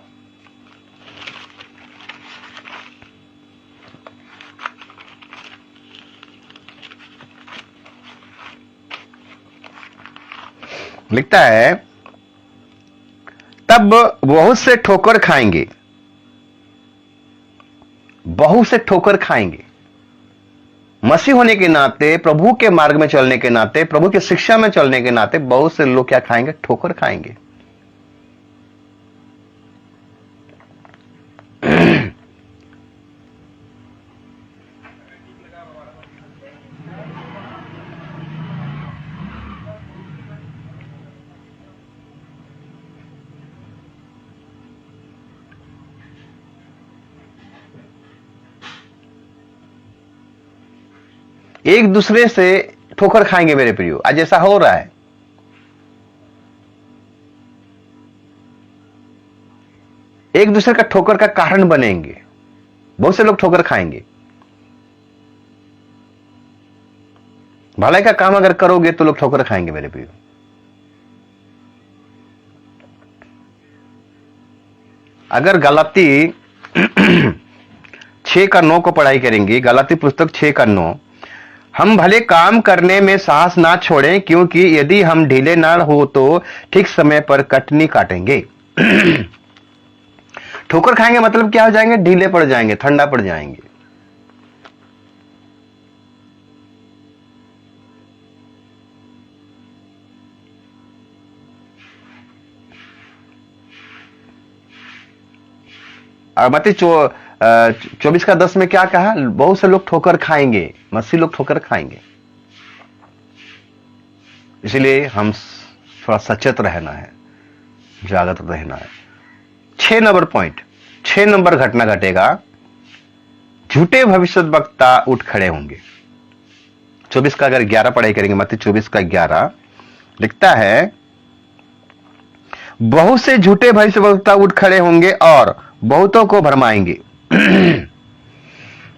लिखता है, तब बहुत से ठोकर खाएंगे, बहुत से ठोकर खाएंगे। मसीह होने के नाते, प्रभु के मार्ग में चलने के नाते, प्रभु की शिक्षा में चलने के नाते बहुत से लोग क्या खाएंगे? ठोकर खाएंगे। एक दूसरे से ठोकर खाएंगे मेरे प्रियो। आज ऐसा हो रहा है। एक दूसरे का ठोकर का कारण बनेंगे। बहुत से लोग ठोकर खाएंगे। भलाई का काम अगर करोगे तो लोग ठोकर खाएंगे मेरे प्रियो। अगर गलाती 6:9 को पढ़ाई करेंगे, गलाती पुस्तक 6:9, हम भले काम करने में साहस ना छोड़ें, क्योंकि यदि हम ढीले ना हो तो ठीक समय पर कटनी काटेंगे। ठोकर खाएंगे मतलब क्या हो जाएंगे? ढीले पड़ जाएंगे, ठंडा पड़ जाएंगे। और मत्ती 24 का 10 में क्या कहा? बहुत से लोग ठोकर खाएंगे, मसीह लोग ठोकर खाएंगे। इसलिए हम थोड़ा सचेत रहना है, जागृत रहना है। 6 नंबर पॉइंट, 6 नंबर घटना घटेगा, झूठे भविष्यद्वक्ता उठ खड़े होंगे। 24 का अगर 11 पढ़ाई करेंगे, मत्ती 24 का 11 लिखता है, बहुत से झूठे भविष्यद्वक्ता उठ खड़े होंगे और बहुतों को भरमाएंगे।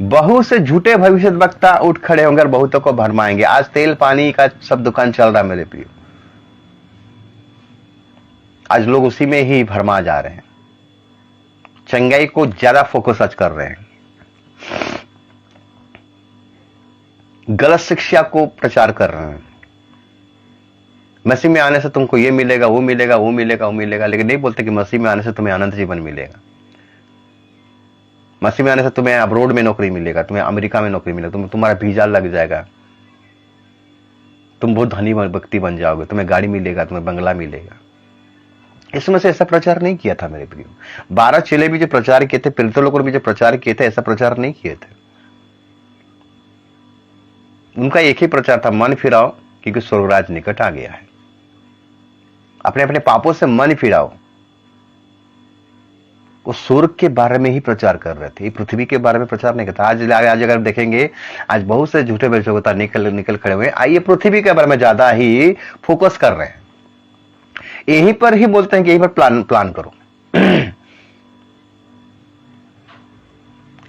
बहुत से झूठे भविष्यद्वक्ता उठ खड़े होंगे और बहुतों को भरमाएंगे। आज तेल पानी का सब दुकान चल रहा है मेरे प्रियो। आज लोग उसी में ही भरमा जा रहे हैं। चंगाई को ज्यादा फोकस आज कर रहे हैं। गलत शिक्षा को प्रचार कर रहे हैं। मसीह में आने से तुमको ये मिलेगा, वो मिलेगा, वो मिलेगा, वो मिलेगा, लेकिन नहीं बोलते कि मसीह में आने से तुम्हें अनंत जीवन मिलेगा। मसीह में आने से तुम्हें अब्रोड में नौकरी मिलेगा, तुम्हें अमेरिका में नौकरी मिलेगा, तुम्हारा वीजा लग जाएगा, तुम बहुत धनी व्यक्ति बन जाओगे, तुम्हें गाड़ी मिलेगा, तुम्हें बंगला मिलेगा। इसमें से ऐसा प्रचार नहीं किया था मेरे प्रियो। 12 चेले भी जो प्रचार किए थे, प्रेरितों लोगों ने भी जो प्रचार किए थे, ऐसा प्रचार नहीं किए थे। उनका एक ही प्रचार था, मन फिराओ क्योंकि स्वर्गराज निकट आ गया है। अपने अपने पापों से मन फिराओ। वो स्वर्ग के बारे में ही प्रचार कर रहे थे, पृथ्वी के बारे में प्रचार नहीं करता। आज अगर देखेंगे, आज बहुत से झूठे बेचोता निकल खड़े हुए, आइए पृथ्वी के बारे में ज्यादा ही फोकस कर रहे हैं। यहीं पर ही बोलते हैं कि यहीं पर प्लान करो,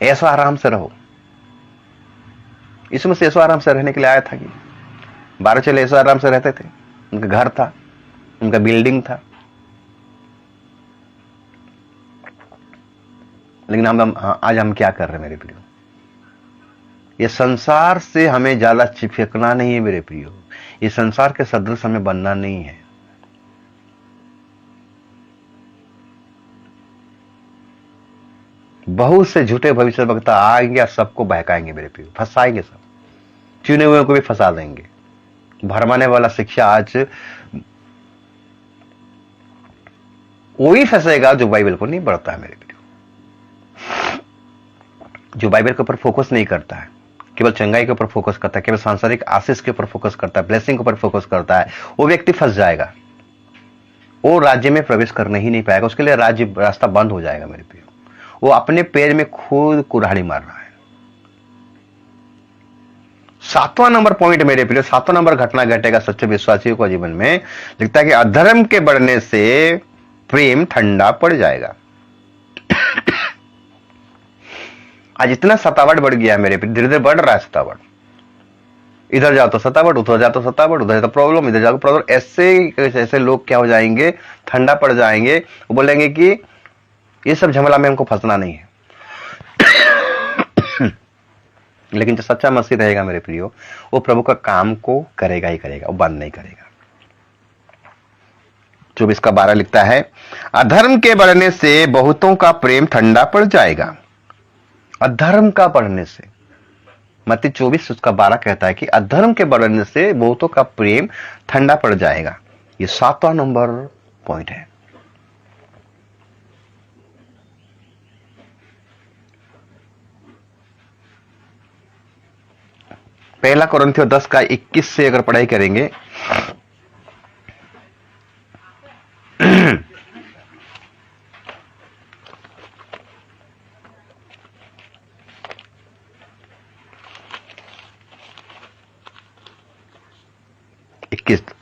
ऐसा आराम से रहो। इसमें से ऐसा आराम से रहने के लिए आया था कि 12 चेले ऐसा आराम से रहते थे। उनका घर था, उनका बिल्डिंग था, लेकिन आज हम क्या कर रहे हैं मेरे प्रियो? ये संसार से हमें ज्यादा चिपकना नहीं है मेरे प्रियो। ये संसार के सदृश हमें बनना नहीं है। बहुत से झूठे भविष्य वक्ता आएंगे और सबको बहकाएंगे मेरे प्रियो, फंसाएंगे, सब चुने हुए को भी फंसा देंगे। भरमाने वाला शिक्षा आज वही फंसेगा जो बाइबल को नहीं पढ़ता है मेरे प्रियो, जो बाइबल के ऊपर फोकस नहीं करता है, केवल चंगाई के ऊपर फोकस करता है, केवल सांसारिक आशीष के ऊपर फोकस करता है, ब्लेसिंग के ऊपर फोकस करता है। वो व्यक्ति फंस जाएगा, वो राज्य में प्रवेश करने ही नहीं पाएगा। उसके लिए राज्य रास्ता बंद हो जाएगा मेरे प्रियो। वो अपने पैर में खुद कुल्हाड़ी मार रहा है। 7वां नंबर पॉइंट मेरे प्रियो, 7वां नंबर घटना घटेगा सच्चे विश्वासियों को जीवन में, लिखता है कि अधर्म के बढ़ने से प्रेम ठंडा पड़ जाएगा। आज इतना सतावट बढ़ गया है मेरे प्रियो, धीरे धीरे बढ़ रहा है सतावट। इधर जाओ तो सतावट, उधर जाओ तो सतावट, उधर जाओ प्रॉब्लम, इधर जाओ प्रॉब्लम। ऐसे लोग क्या हो जाएंगे, ठंडा पड़ जाएंगे। वो बोलेंगे कि ये सब झमेला में हमको फंसना नहीं है। लेकिन जो सच्चा मसीह रहेगा मेरे प्रियो, वो प्रभु का काम को करेगा ही करेगा, वो बंद नहीं करेगा। 24:12 लिखता है, अधर्म के बढ़ने से बहुतों का प्रेम ठंडा पड़ जाएगा। अधर्म का बढ़ने से, मत्ती 24:12 कहता है कि अधर्म के बढ़ने से बहुतों का प्रेम ठंडा पड़ जाएगा। ये 7वां नंबर पॉइंट है। पहला कोरिन्थियों 10:21 से अगर पढ़ाई करेंगे,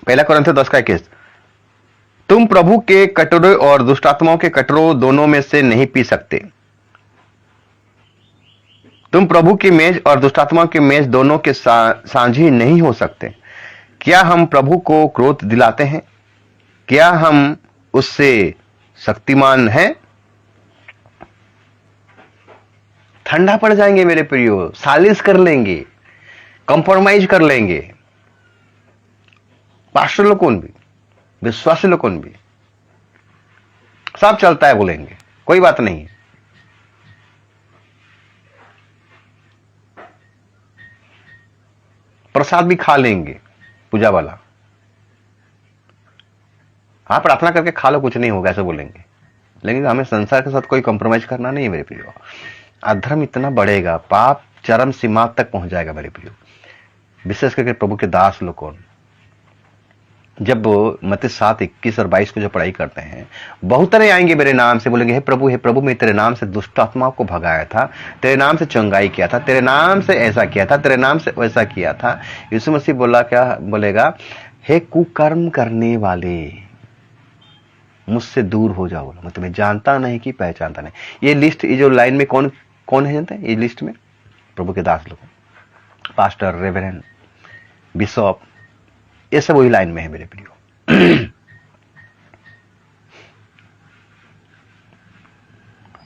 पहला कोरिन्थियों 10:21, तुम प्रभु के कटोरे और दुष्टात्माओं के कटोरों दोनों में से नहीं पी सकते। तुम प्रभु की मेज और दुष्टात्माओं की मेज दोनों के साझी नहीं हो सकते। क्या हम प्रभु को क्रोध दिलाते हैं? क्या हम उससे शक्तिमान हैं? ठंडा पड़ जाएंगे मेरे प्रियो, सालिश कर लेंगे, कंप्रोमाइज कर लेंगे। पास्टर लोग कौन भी, विश्वासी लोग कौन भी, सब चलता है बोलेंगे, कोई बात नहीं है। प्रसाद भी खा लेंगे पूजा वाला, हाँ प्रार्थना करके खा लो, कुछ नहीं होगा ऐसे बोलेंगे। लेकिन हमें संसार के साथ कोई कंप्रोमाइज करना नहीं है मेरे प्रियो। अधर्म इतना बढ़ेगा, पाप चरम सीमा तक पहुंच जाएगा मेरे प्रियो। विशेष करके प्रभु के दास लोग कौन, जब मत्ती 7:21 और 22 को जो पढ़ाई करते हैं, बहुत तरह आएंगे मेरे नाम से, बोलेंगे हे प्रभु मैं तेरे नाम से दुष्ट आत्माओं को भगाया था, तेरे नाम से चंगाई किया था, तेरे नाम से ऐसा किया था, तेरे नाम से वैसा किया था। यीशु मसीह बोला, क्या बोलेगा, हे कुकर्म करने वाले मुझसे दूर हो जाओ, मैं तुम्हें जानता नहीं कि पहचानता नहीं। ये लिस्ट, ये जो लाइन में कौन कौन है जानते हैं? ये लिस्ट में प्रभु के दास लोग, पास्टर, रेवरेंड, बिशप, ये सब वही लाइन में है मेरे प्रियो।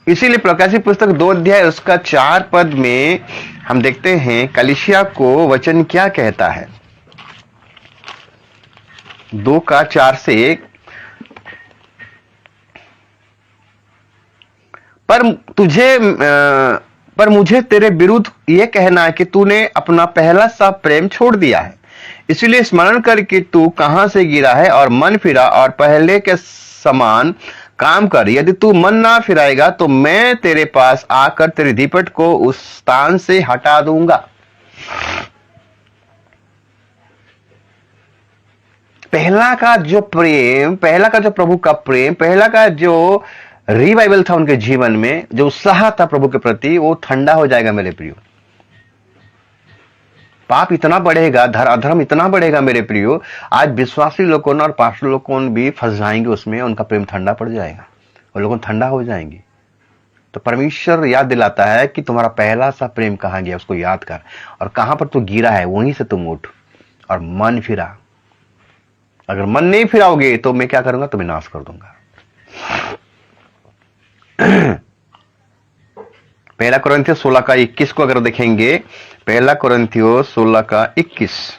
इसीलिए प्रकाशित पुस्तक 2 उसका 4 पद में हम देखते हैं कलीसिया को वचन क्या कहता है। 2:4 से, पर मुझे तेरे विरुद्ध यह कहना है कि तूने अपना पहला सा प्रेम छोड़ दिया है। इसलिए स्मरण कर कि तू कहां से गिरा है और मन फिरा और पहले के समान काम कर। यदि तू मन ना फिराएगा तो मैं तेरे पास आकर तेरे दीपट को उस स्थान से हटा दूंगा। पहला का जो प्रेम, पहला का जो प्रभु का प्रेम, पहला का जो रिवाइवल था उनके जीवन में, जो उत्साह था प्रभु के प्रति, वो ठंडा हो जाएगा मेरे प्रियो। पाप इतना बढ़ेगा, अधर्म इतना बढ़ेगा मेरे प्रियो, आज विश्वासी लोगों और पास्टर लोगों भी फंस जाएंगे उसमें, उनका प्रेम ठंडा पड़ जाएगा, वो लोग ठंडा हो जाएंगे। तो परमेश्वर याद दिलाता है कि तुम्हारा पहला सा प्रेम कहां गया, उसको याद कर, और कहां पर तू गिरा है वहीं से तुम उठ और मन फिरा। अगर मन नहीं फिराओगे तो मैं क्या करूंगा, तुम्हें नाश कर दूंगा। पहला कुरिन्थियों 16 का 21 को अगर देखेंगे, पहला कुरिन्थियों 16 का 21,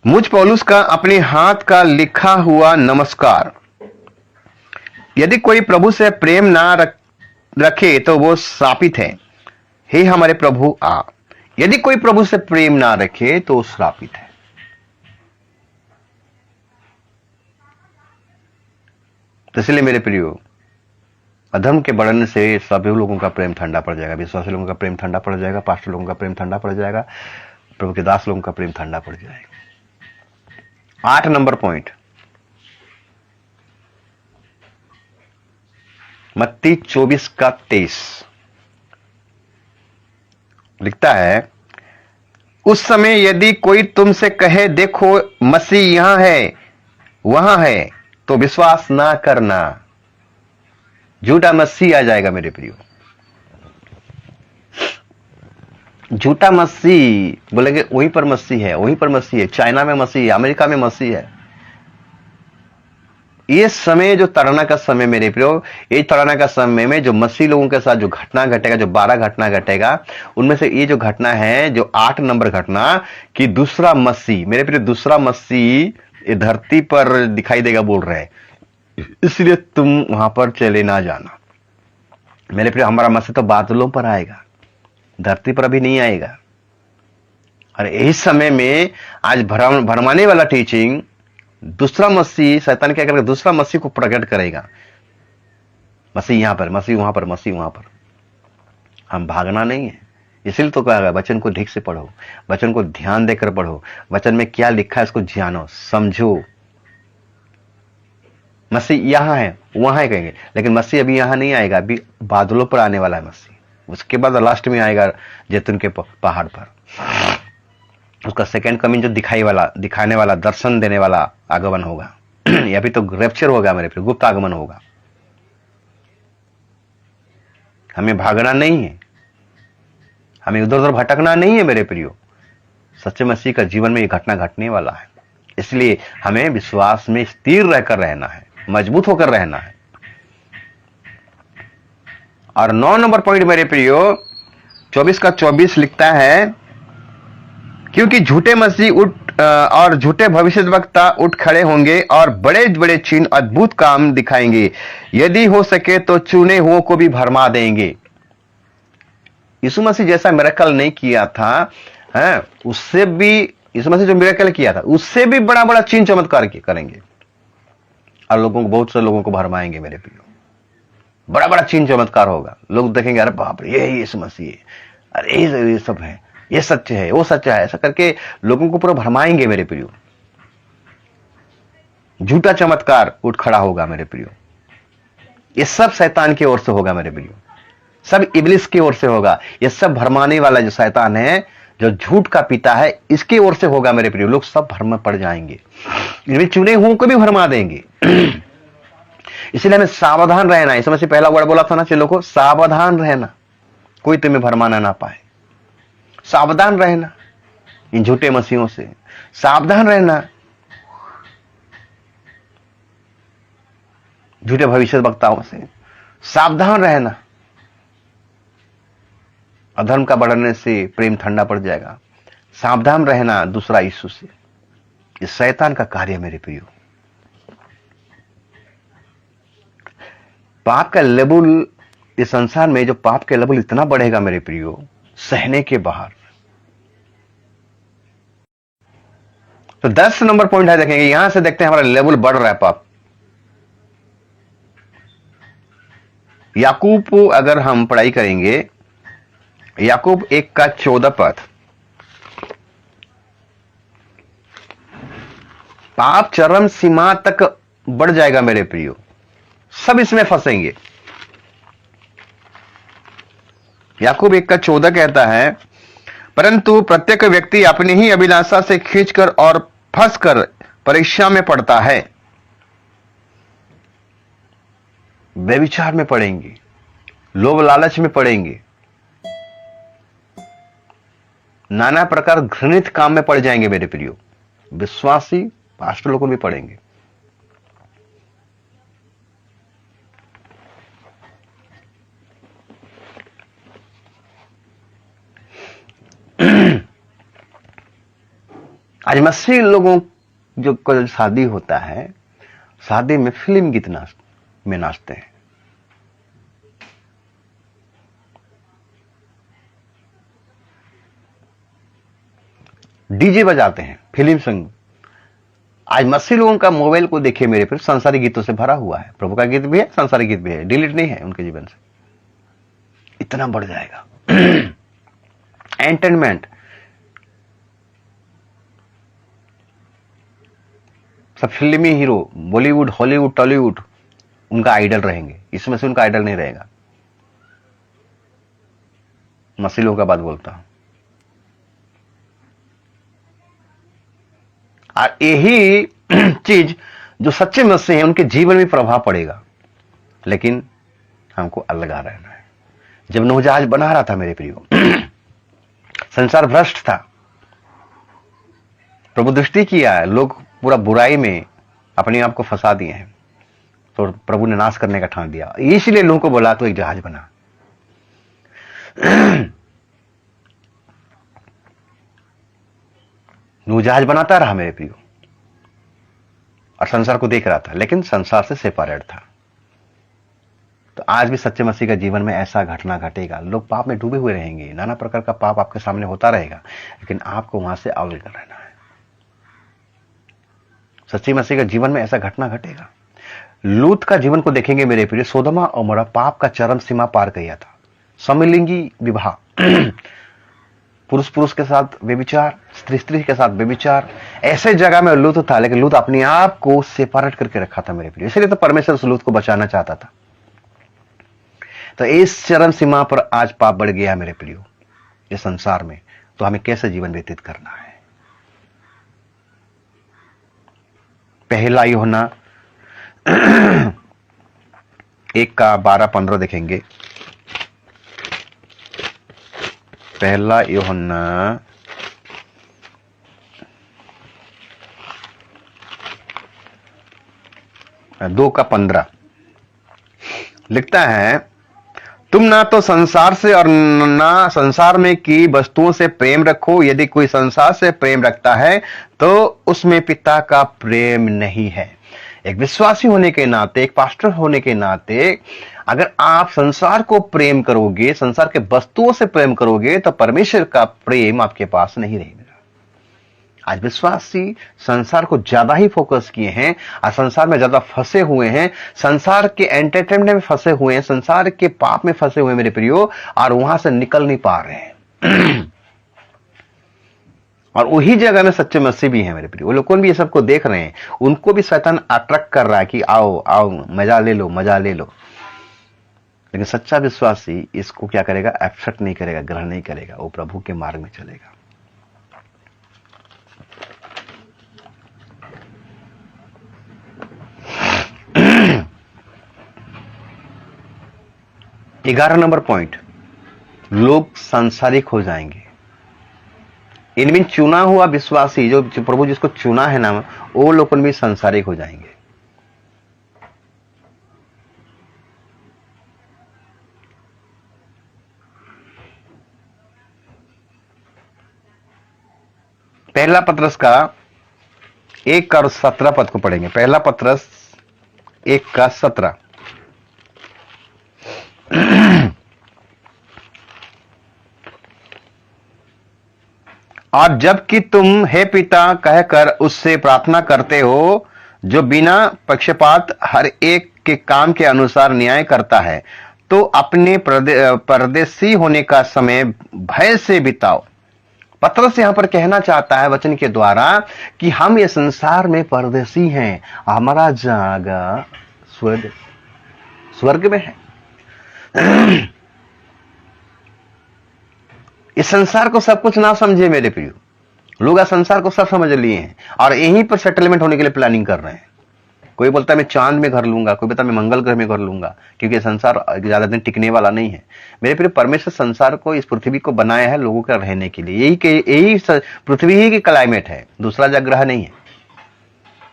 मुझ पौलुस का अपने हाथ का लिखा हुआ नमस्कार। यदि कोई प्रभु से प्रेम ना रखे तो वो श्रापित है। हे हमारे प्रभु आ। यदि कोई प्रभु से प्रेम ना रखे तो वो श्रापित है। तो इसलिए मेरे प्रियो, अधर्म के बढ़ने से सभी लोगों का प्रेम ठंडा पड़ जाएगा, विश्वासी लोगों का प्रेम ठंडा पड़ जाएगा, पास्टर लोगों का प्रेम ठंडा पड़ जाएगा, प्रभु के दास लोगों का प्रेम ठंडा पड़ जाएगा। 8 नंबर पॉइंट, मत्ती 24 का 23 लिखता है, उस समय यदि कोई तुमसे कहे देखो मसीह यहां है वहां है, तो विश्वास ना करना। झूठा मसीह आ जाएगा मेरे प्रियो। झूठा मसीह बोलेंगे वहीं पर मसीह है, वहीं पर मसीह है, चाइना में मसीह है, अमेरिका में मसीह है। ये समय जो तड़ना का समय मेरे प्रियो, ये तड़ना का समय में जो मसीह लोगों के साथ जो घटना घटेगा, जो 12 घटना घटेगा, उनमें से ये जो घटना है, जो 8 नंबर घटना कि दूसरा मसीह, मेरे प्रियो दूसरा मसीह ये धरती पर दिखाई देगा बोल रहे हैं, इसलिए तुम वहां पर चले ना जाना। मेरे प्रियो हमारा मसीह तो बादलों पर आएगा, धरती पर अभी नहीं आएगा। और इस समय में आज भरमाने वाला टीचिंग, दूसरा मसीह, शैतान क्या करेगा, दूसरा मसीह को प्रकट करेगा। मसीह यहां पर, मसीह वहां पर, मसीह वहां पर। हम भागना नहीं है, इसलिए तो कहा गया वचन को ठीक से पढ़ो, वचन को ध्यान देकर पढ़ो, वचन में क्या लिखा है इसको जानो, समझो। मसीह यहां है वहां है कहेंगे, लेकिन मसीह अभी यहां नहीं आएगा, अभी बादलों पर आने वाला है मसीह। उसके बाद लास्ट में आएगा जैतून के पहाड़ पर, उसका सेकंड कमिंग जो दिखाने वाला, दर्शन देने वाला आगमन होगा। या भी तो रैप्चर होगा मेरे प्रिय, गुप्त आगमन होगा। हमें भागना नहीं है, हमें उधर उधर भटकना नहीं है मेरे प्रियो। सच्चे मसीह का जीवन में ये घटना घटने वाला है, इसलिए हमें विश्वास में स्थिर रहकर रहना है, मजबूत होकर रहना है। और 9 नंबर पॉइंट मेरे प्रियो 24 का 24 लिखता है, क्योंकि झूठे मसीह और झूठे भविष्यद्वक्ता उठ खड़े होंगे और बड़े बड़े चिन्ह अद्भुत काम दिखाएंगे, यदि हो सके तो चुने हुओं को भी भरमा देंगे। यीशु मसीह जैसा मिरेकल नहीं किया था, है उससे भी, यीशु मसीह जो मिरेकल किया था उससे भी बड़ा बड़ा चिन्ह चमत्कार करेंगे और लोगों को, बहुत से लोगों को भरमाएंगे मेरे प्रियो। बड़ा बड़ा चिन्ह चमत्कार होगा, लोग देखेंगे अरे बाप रे ये यीशु मसीह है, अरे ये सब है, ये सच है, वो सच है, ऐसा करके लोगों को पूरा भरमाएंगे मेरे प्रियो। झूठा चमत्कार उठ खड़ा होगा मेरे प्रियो। ये सब शैतान की ओर से होगा मेरे प्रियो, सब इब्लिस की ओर से होगा। ये सब भरमाने वाला जो शैतान है, जो झूठ का पिता है, इसकी ओर से होगा मेरे प्रियो। लोग सब भ्रम में पड़ जाएंगे, इनमें चुने हुओं को भी भरमा देंगे। इसलिए हमें सावधान रहना है। इसमें से पहला वर्ड बोला था ना चलो को, सावधान रहना, कोई तुम्हें भरमाना ना पाए। सावधान रहना इन झूठे मसीहों से, सावधान रहना झूठे भविष्य वक्ताओं से, सावधान रहना। अधर्म का बढ़ने से प्रेम ठंडा पड़ जाएगा। सावधान रहना दूसरा यीशु से, ये शैतान का कार्य मेरे प्रियो। पाप का लेवल इस संसार में, जो पाप का लेवल इतना बढ़ेगा मेरे प्रियो, सहने के बाहर। तो 10 नंबर पॉइंट है, देखेंगे यहां से देखते हैं हमारा लेवल बढ़ रहा है पाप। याकूब अगर हम पढ़ाई करेंगे, याकूब 1:14 पद, पाप चरम सीमा तक बढ़ जाएगा मेरे प्रियो, सब इसमें फंसेंगे। याकूब 1:14 कहता है, परंतु प्रत्येक व्यक्ति अपनी ही अभिलाषा से खींचकर और फंसकर परीक्षा में पड़ता है। व्यभिचार में पड़ेंगे, लोभ लालच में पड़ेंगे, नाना प्रकार घृणित काम में पड़ जाएंगे मेरे प्रियो। विश्वासी पास्टर लोग भी पड़ेंगे। आज मसीह लोगों जो कल शादी होता है, शादी में फिल्म गीत में नाचते हैं, डीजे बजाते हैं, फिल्म संग। आज मसीह लोगों का मोबाइल को देखिए मेरे फिर सांसारिक गीतों से भरा हुआ है। प्रभु का गीत भी है, सांसारिक गीत भी है, डिलीट नहीं है उनके जीवन से। इतना बढ़ जाएगा। एंटरटेनमेंट, सब फिल्मी हीरो, बॉलीवुड, हॉलीवुड, टॉलीवुड उनका आइडल रहेंगे। इसमें से उनका आइडल नहीं रहेगा। मसीह लोगों का बात बोलता हूं। और यही चीज जो सच्चे मसीह हैं उनके जीवन में प्रभाव पड़ेगा। लेकिन हमको अलग रहना है। जब नूह जहाज बना रहा था मेरे प्रियो, संसार भ्रष्ट था, प्रभु दृष्टि किया है, लोग पूरा बुराई में अपने आप को फंसा दिए हैं, तो प्रभु ने नाश करने का ठान दिया। इसलिए लोगों को बोला तो एक जहाज बना। नूह जहाज बनाता रहा मेरे प्रियो, और संसार को देख रहा था, लेकिन संसार से सेपरेट था। तो आज भी सच्चे मसीह का जीवन में ऐसा घटना घटेगा। लोग पाप में डूबे हुए रहेंगे, नाना प्रकार का पाप आपके सामने होता रहेगा, लेकिन आपको वहां से अलग रहना है। सच्चे मसीह का जीवन में ऐसा घटना घटेगा। लूत का जीवन को देखेंगे मेरे प्रिय, सोदोमा और मोरा पाप का चरम सीमा पार किया था। समलिंगी विवाह, पुरुष पुरुष के साथ व्यभिचार, स्त्री स्त्री के साथ व्यभिचार, ऐसे जगह में लूत था। लेकिन लूत अपने आप को सेपरेट करके रखा था मेरे प्रिय। इसलिए तो परमेश्वर उस लूत को बचाना चाहता था। तो इस चरम सीमा पर आज पाप बढ़ गया मेरे प्रियो इस संसार में। तो हमें कैसे जीवन व्यतीत करना है? पहला यूहन्ना 1:12-15 देखेंगे। पहला यूहन्ना 2:15 लिखता है, तुम ना तो संसार से और ना संसार में की वस्तुओं से प्रेम रखो। यदि कोई संसार से प्रेम रखता है तो उसमें पिता का प्रेम नहीं है। एक विश्वासी होने के नाते, एक पास्टर होने के नाते, अगर आप संसार को प्रेम करोगे, संसार के वस्तुओं से प्रेम करोगे, तो परमेश्वर का प्रेम आपके पास नहीं रहेगा। आज विश्वासी संसार को ज्यादा ही फोकस किए हैं और संसार में ज्यादा फंसे हुए हैं, संसार के एंटरटेनमेंट में फंसे हुए हैं, संसार के पाप में फंसे हुए हैं मेरे प्रियो, और वहां से निकल नहीं पा रहे हैं। और वही जगह में सच्चे मसीह भी हैं मेरे प्रियो। वो लोग भी ये सबको देख रहे हैं, उनको भी शैतान अट्रैक्ट कर रहा है कि आओ आओ, मजा ले लो, मजा ले लो। लेकिन सच्चा विश्वासी इसको क्या करेगा? एक्सेप्ट नहीं करेगा, ग्रहण नहीं करेगा, वो प्रभु के मार्ग में चलेगा। 11 नंबर पॉइंट, लोग सांसारिक हो जाएंगे। इनमें चुना हुआ विश्वासी, जो प्रभु जिसको चुना है ना, वो लोग भी सांसारिक हो जाएंगे। पहला पत्रस का 1:17 पद को पढ़ेंगे। पहला पत्रस 1:17। और जबकि तुम हे पिता कहकर उससे प्रार्थना करते हो, जो बिना पक्षपात हर एक के काम के अनुसार न्याय करता है, तो अपने परदेसी होने का समय भय से बिताओ। पतरस यहां पर कहना चाहता है वचन के द्वारा कि हम ये संसार में परदेसी हैं, हमारा जगह स्वर्ग में है। इस संसार को सब कुछ ना समझे मेरे प्रियो, लोग इस संसार को सब समझ लिए हैं और यहीं पर सेटलमेंट होने के लिए प्लानिंग कर रहे हैं। कोई बोलता है मैं चांद में घर लूंगा, कोई बोलता है मैं मंगल ग्रह में घर लूंगा, क्योंकि संसार ज्यादा दिन टिकने वाला नहीं है। मेरे प्रिय, परमेश्वर संसार को, इस पृथ्वी को बनाया है लोगों का रहने के लिए। यही पृथ्वी ही की क्लाइमेट है, दूसरा जगह ग्रह नहीं है।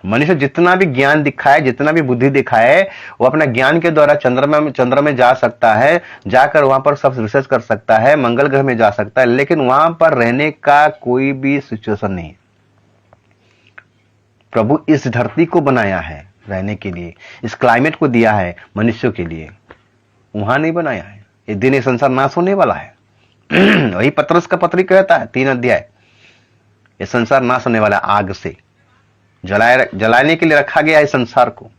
मनुष्य जितना भी ज्ञान दिखाए, जितना भी बुद्धि दिखाए, वो अपना ज्ञान के द्वारा चंद्रमा में जा सकता है, जाकर वहां पर सब रिसर्च कर सकता है, मंगल ग्रह में जा सकता है, लेकिन वहां पर रहने का कोई भी सिचुएशन नहीं है। प्रभु इस धरती को बनाया है रहने के लिए, इस क्लाइमेट को दिया है मनुष्यों के लिए, वहां नहीं बनाया है। एक दिन ये संसार नाश होने वाला है। वही पतरस का पत्री कहता है 3 अध्याय, ये संसार नाश होने वाला है, आग से जलाने के लिए रखा गया है संसार को,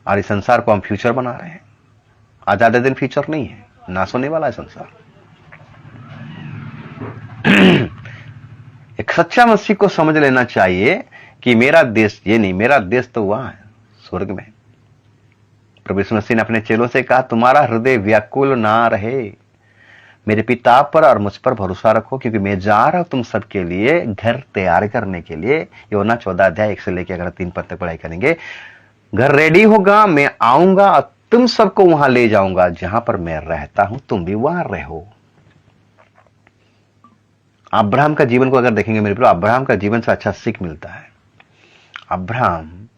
और इस संसार को हम फ्यूचर बना रहे हैं। आज ज्यादा दिन फ्यूचर नहीं है, नाश होने वाला है संसार। एक सच्चा मसीह को समझ लेना चाहिए कि मेरा देश ये नहीं, मेरा देश तो वहां है स्वर्ग में। प्रभु यीशु मसीह ने अपने चेलों से कहा, तुम्हारा हृदय व्याकुल ना रहे, मेरे पिता पर और मुझ पर भरोसा रखो, क्योंकि मैं जा रहा हूं तुम सबके लिए घर तैयार करने के लिए। यूहन्ना 14 अध्याय 1 से लेकर अगर 3 पद तक पढ़ाई करेंगे, घर रेडी होगा, मैं आऊंगा और तुम सबको वहां ले जाऊंगा, जहां पर मैं रहता हूं तुम भी वहां रहो। अब्राहम का जीवन को अगर देखेंगे मेरे प्रिय, अब्राहम का जीवन से अच्छा सीख मिलता है। अब्राहम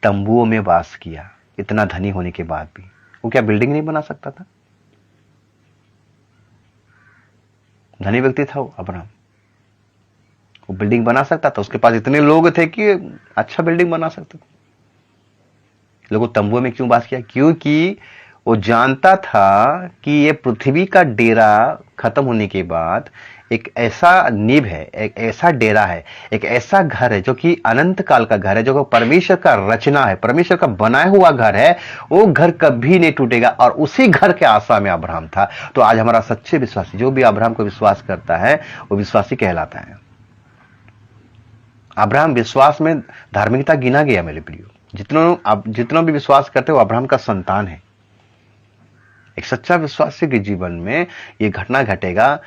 तंबुओं में वास किया, इतना धनी होने के बाद भी। वो क्या बिल्डिंग नहीं बना सकता था? धनी व्यक्ति था वो अब्राहम, वो बिल्डिंग बना सकता था। उसके पास इतने लोग थे कि अच्छा बिल्डिंग बना सकते थे। लोगों तंबुओं में क्यों वास किया? क्योंकि वो जानता था कि ये पृथ्वी का डेरा खत्म होने के बाद एक ऐसा नींव है, एक ऐसा डेरा है, एक ऐसा घर है जो कि अनंत काल का घर है, जो परमेश्वर का रचना है, परमेश्वर का बनाया हुआ घर है। वो घर कभी नहीं टूटेगा, और उसी घर के आशा में अब्राहम था। तो आज हमारा सच्चे विश्वासी जो भी अब्राहम को विश्वास करता है वो विश्वासी कहलाता है। अब्राहम विश्वास में धार्मिकता गिना गया मेरे प्रियो। जितना भी विश्वास करते हो अब्राहम का संतान है। एक सच्चा विश्वासी के जीवन में यह घटना घटेगा,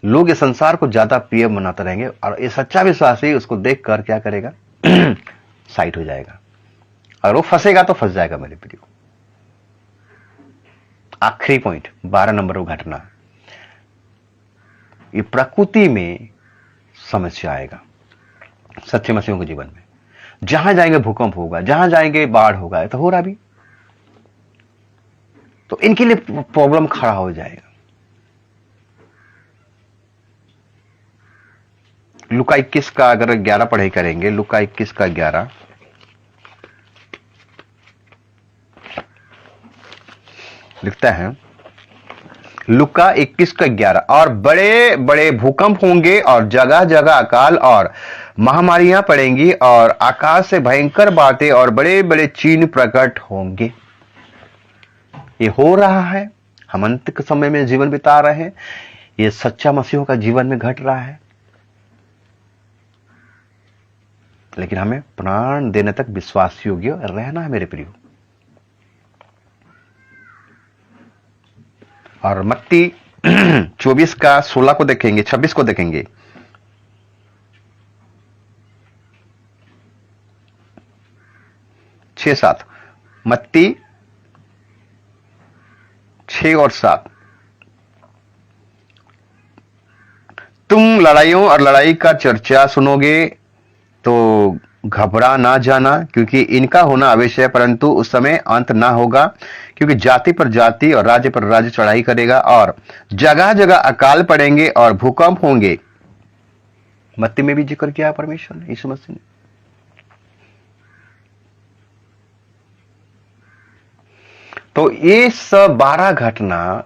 लोग इस संसार को ज्यादा प्रिय मनाते रहेंगे, और ये सच्चा विश्वासी उसको देखकर क्या करेगा? साइट हो जाएगा, और वो फंसेगा तो फंस जाएगा मेरे प्रियो। आखिरी पॉइंट 12 नंबर वो घटना, ये प्रकृति में समस्या आएगा सच्चे मसीहों के जीवन में। जहां जाएंगे भूकंप होगा, जहां जाएंगे बाढ़ होगा, तो हो रहा भी, तो इनके लिए प्रॉब्लम खड़ा हो जाएगा। लूका 21 का अगर 11 पढ़ाई करेंगे, लूका 21 का 11 लिखता है, लूका 21 का 11, और बड़े बड़े भूकंप होंगे और जगह जगह अकाल और महामारियां पड़ेंगी और आकाश से भयंकर बातें और बड़े बड़े चिन्ह प्रकट होंगे। ये हो रहा है, हम अंत के समय में जीवन बिता रहे हैं, ये सच्चा मसीहों का जीवन में घट रहा है। लेकिन हमें प्राण देने तक विश्वास योग्य रहना है मेरे प्रियो। और मत्ती 24 का 16 को देखेंगे, 26 को देखेंगे। छह 7 मत्ती 6 और 7, तुम लड़ाइयों और लड़ाई का चर्चा सुनोगे तो घबरा ना जाना, क्योंकि इनका होना अवश्य है, परंतु उस समय अंत ना होगा। क्योंकि जाति पर जाति और राज्य पर राज्य चढ़ाई करेगा, और जगह जगह अकाल पड़ेंगे और भूकंप होंगे। मत्ती में भी जिक्र किया परमेश्वर ने, यीशु मसीह ने। तो ये सब 12 घटना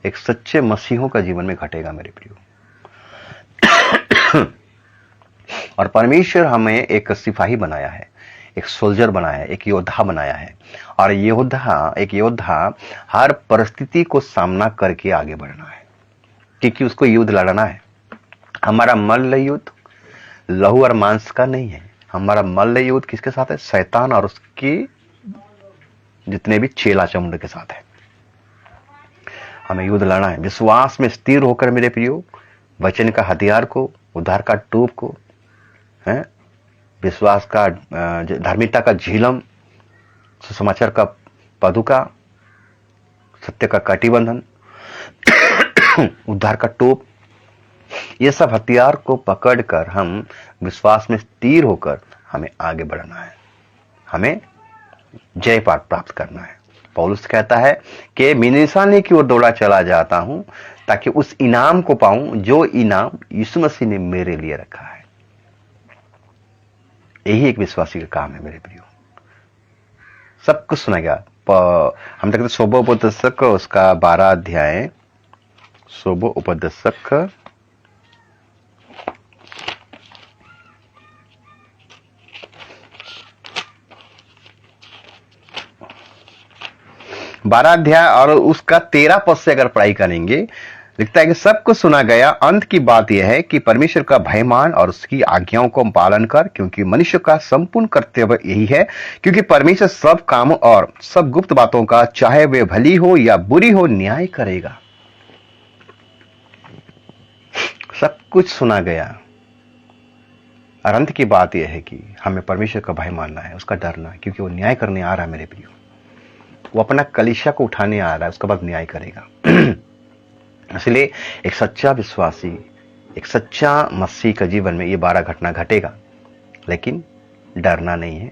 एक सच्चे मसीहों का जीवन में घटेगा मेरे प्रियो। और परमेश्वर हमें एक सिपाही बनाया है, एक सोल्जर बनाया है, एक योद्धा बनाया है। और एक योद्धा हर परिस्थिति को सामना करके आगे बढ़ना है, क्योंकि उसको युद्ध लड़ना है। हमारा मल्ल युद्ध लहू और मांस का नहीं है। हमारा मल्ल युद्ध किसके साथ है? शैतान और उसकी जितने भी चेला चमुंड के साथ है। हमें युद्ध लड़ना है। विश्वास में स्थिर होकर मेरे प्रियो, वचन का हथियार को, उद्धार का टूप को, है विश्वास का, धार्मिकता का झीलम, सुसमाचार का पदुका, सत्य का कटिबंधन, उद्धार का टोप, ये सब हथियार को पकड़कर हम विश्वास में स्थिर होकर हमें आगे बढ़ना है, हमें जय पाठ प्राप्त करना है। पौलुस कहता है कि मैं निशाने की ओर दौड़ा चला जाता हूं ताकि उस इनाम को पाऊं जो इनाम यीशु मसीह ने मेरे लिए रखा है। यही एक विश्वासी का काम है मेरे प्रियो। सब कुछ सुना गया। हम देखते शोभो उपदेशक उसका 12 अध्याय, शोभो उपदेशक 12 अध्याय और उसका 13 पद से अगर पढ़ाई करेंगे, लिखता है कि सब कुछ सुना गया, अंत की बात यह है कि परमेश्वर का भय मान और उसकी आज्ञाओं को पालन कर, क्योंकि मनुष्य का संपूर्ण कर्तव्य यही है, क्योंकि परमेश्वर सब कामों और सब गुप्त बातों का, चाहे वे भली हो या बुरी हो, न्याय करेगा। सब कुछ सुना गया और अंत की बात यह है कि हमें परमेश्वर का भय मानना है, उसका डरना है, क्योंकि वो न्याय करने आ रहा है मेरे प्रियो। वो अपना कलीसिया को उठाने आ रहा है, उसके बाद न्याय करेगा। इसलिए एक सच्चा विश्वासी, एक सच्चा मसीह का जीवन में ये 12 घटना घटेगा, लेकिन डरना नहीं है,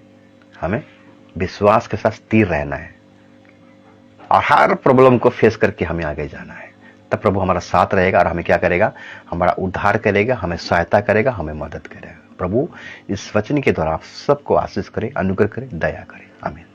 हमें विश्वास के साथ स्थिर रहना है और हर प्रॉब्लम को फेस करके हमें आगे जाना है। तब प्रभु हमारा साथ रहेगा और हमें क्या करेगा? हमारा उद्धार करेगा, हमें सहायता करेगा, हमें मदद करेगा। प्रभु इस वचन के द्वारा आप सबको आशीष करे, अनुग्रह करे, दया करे। आमीन।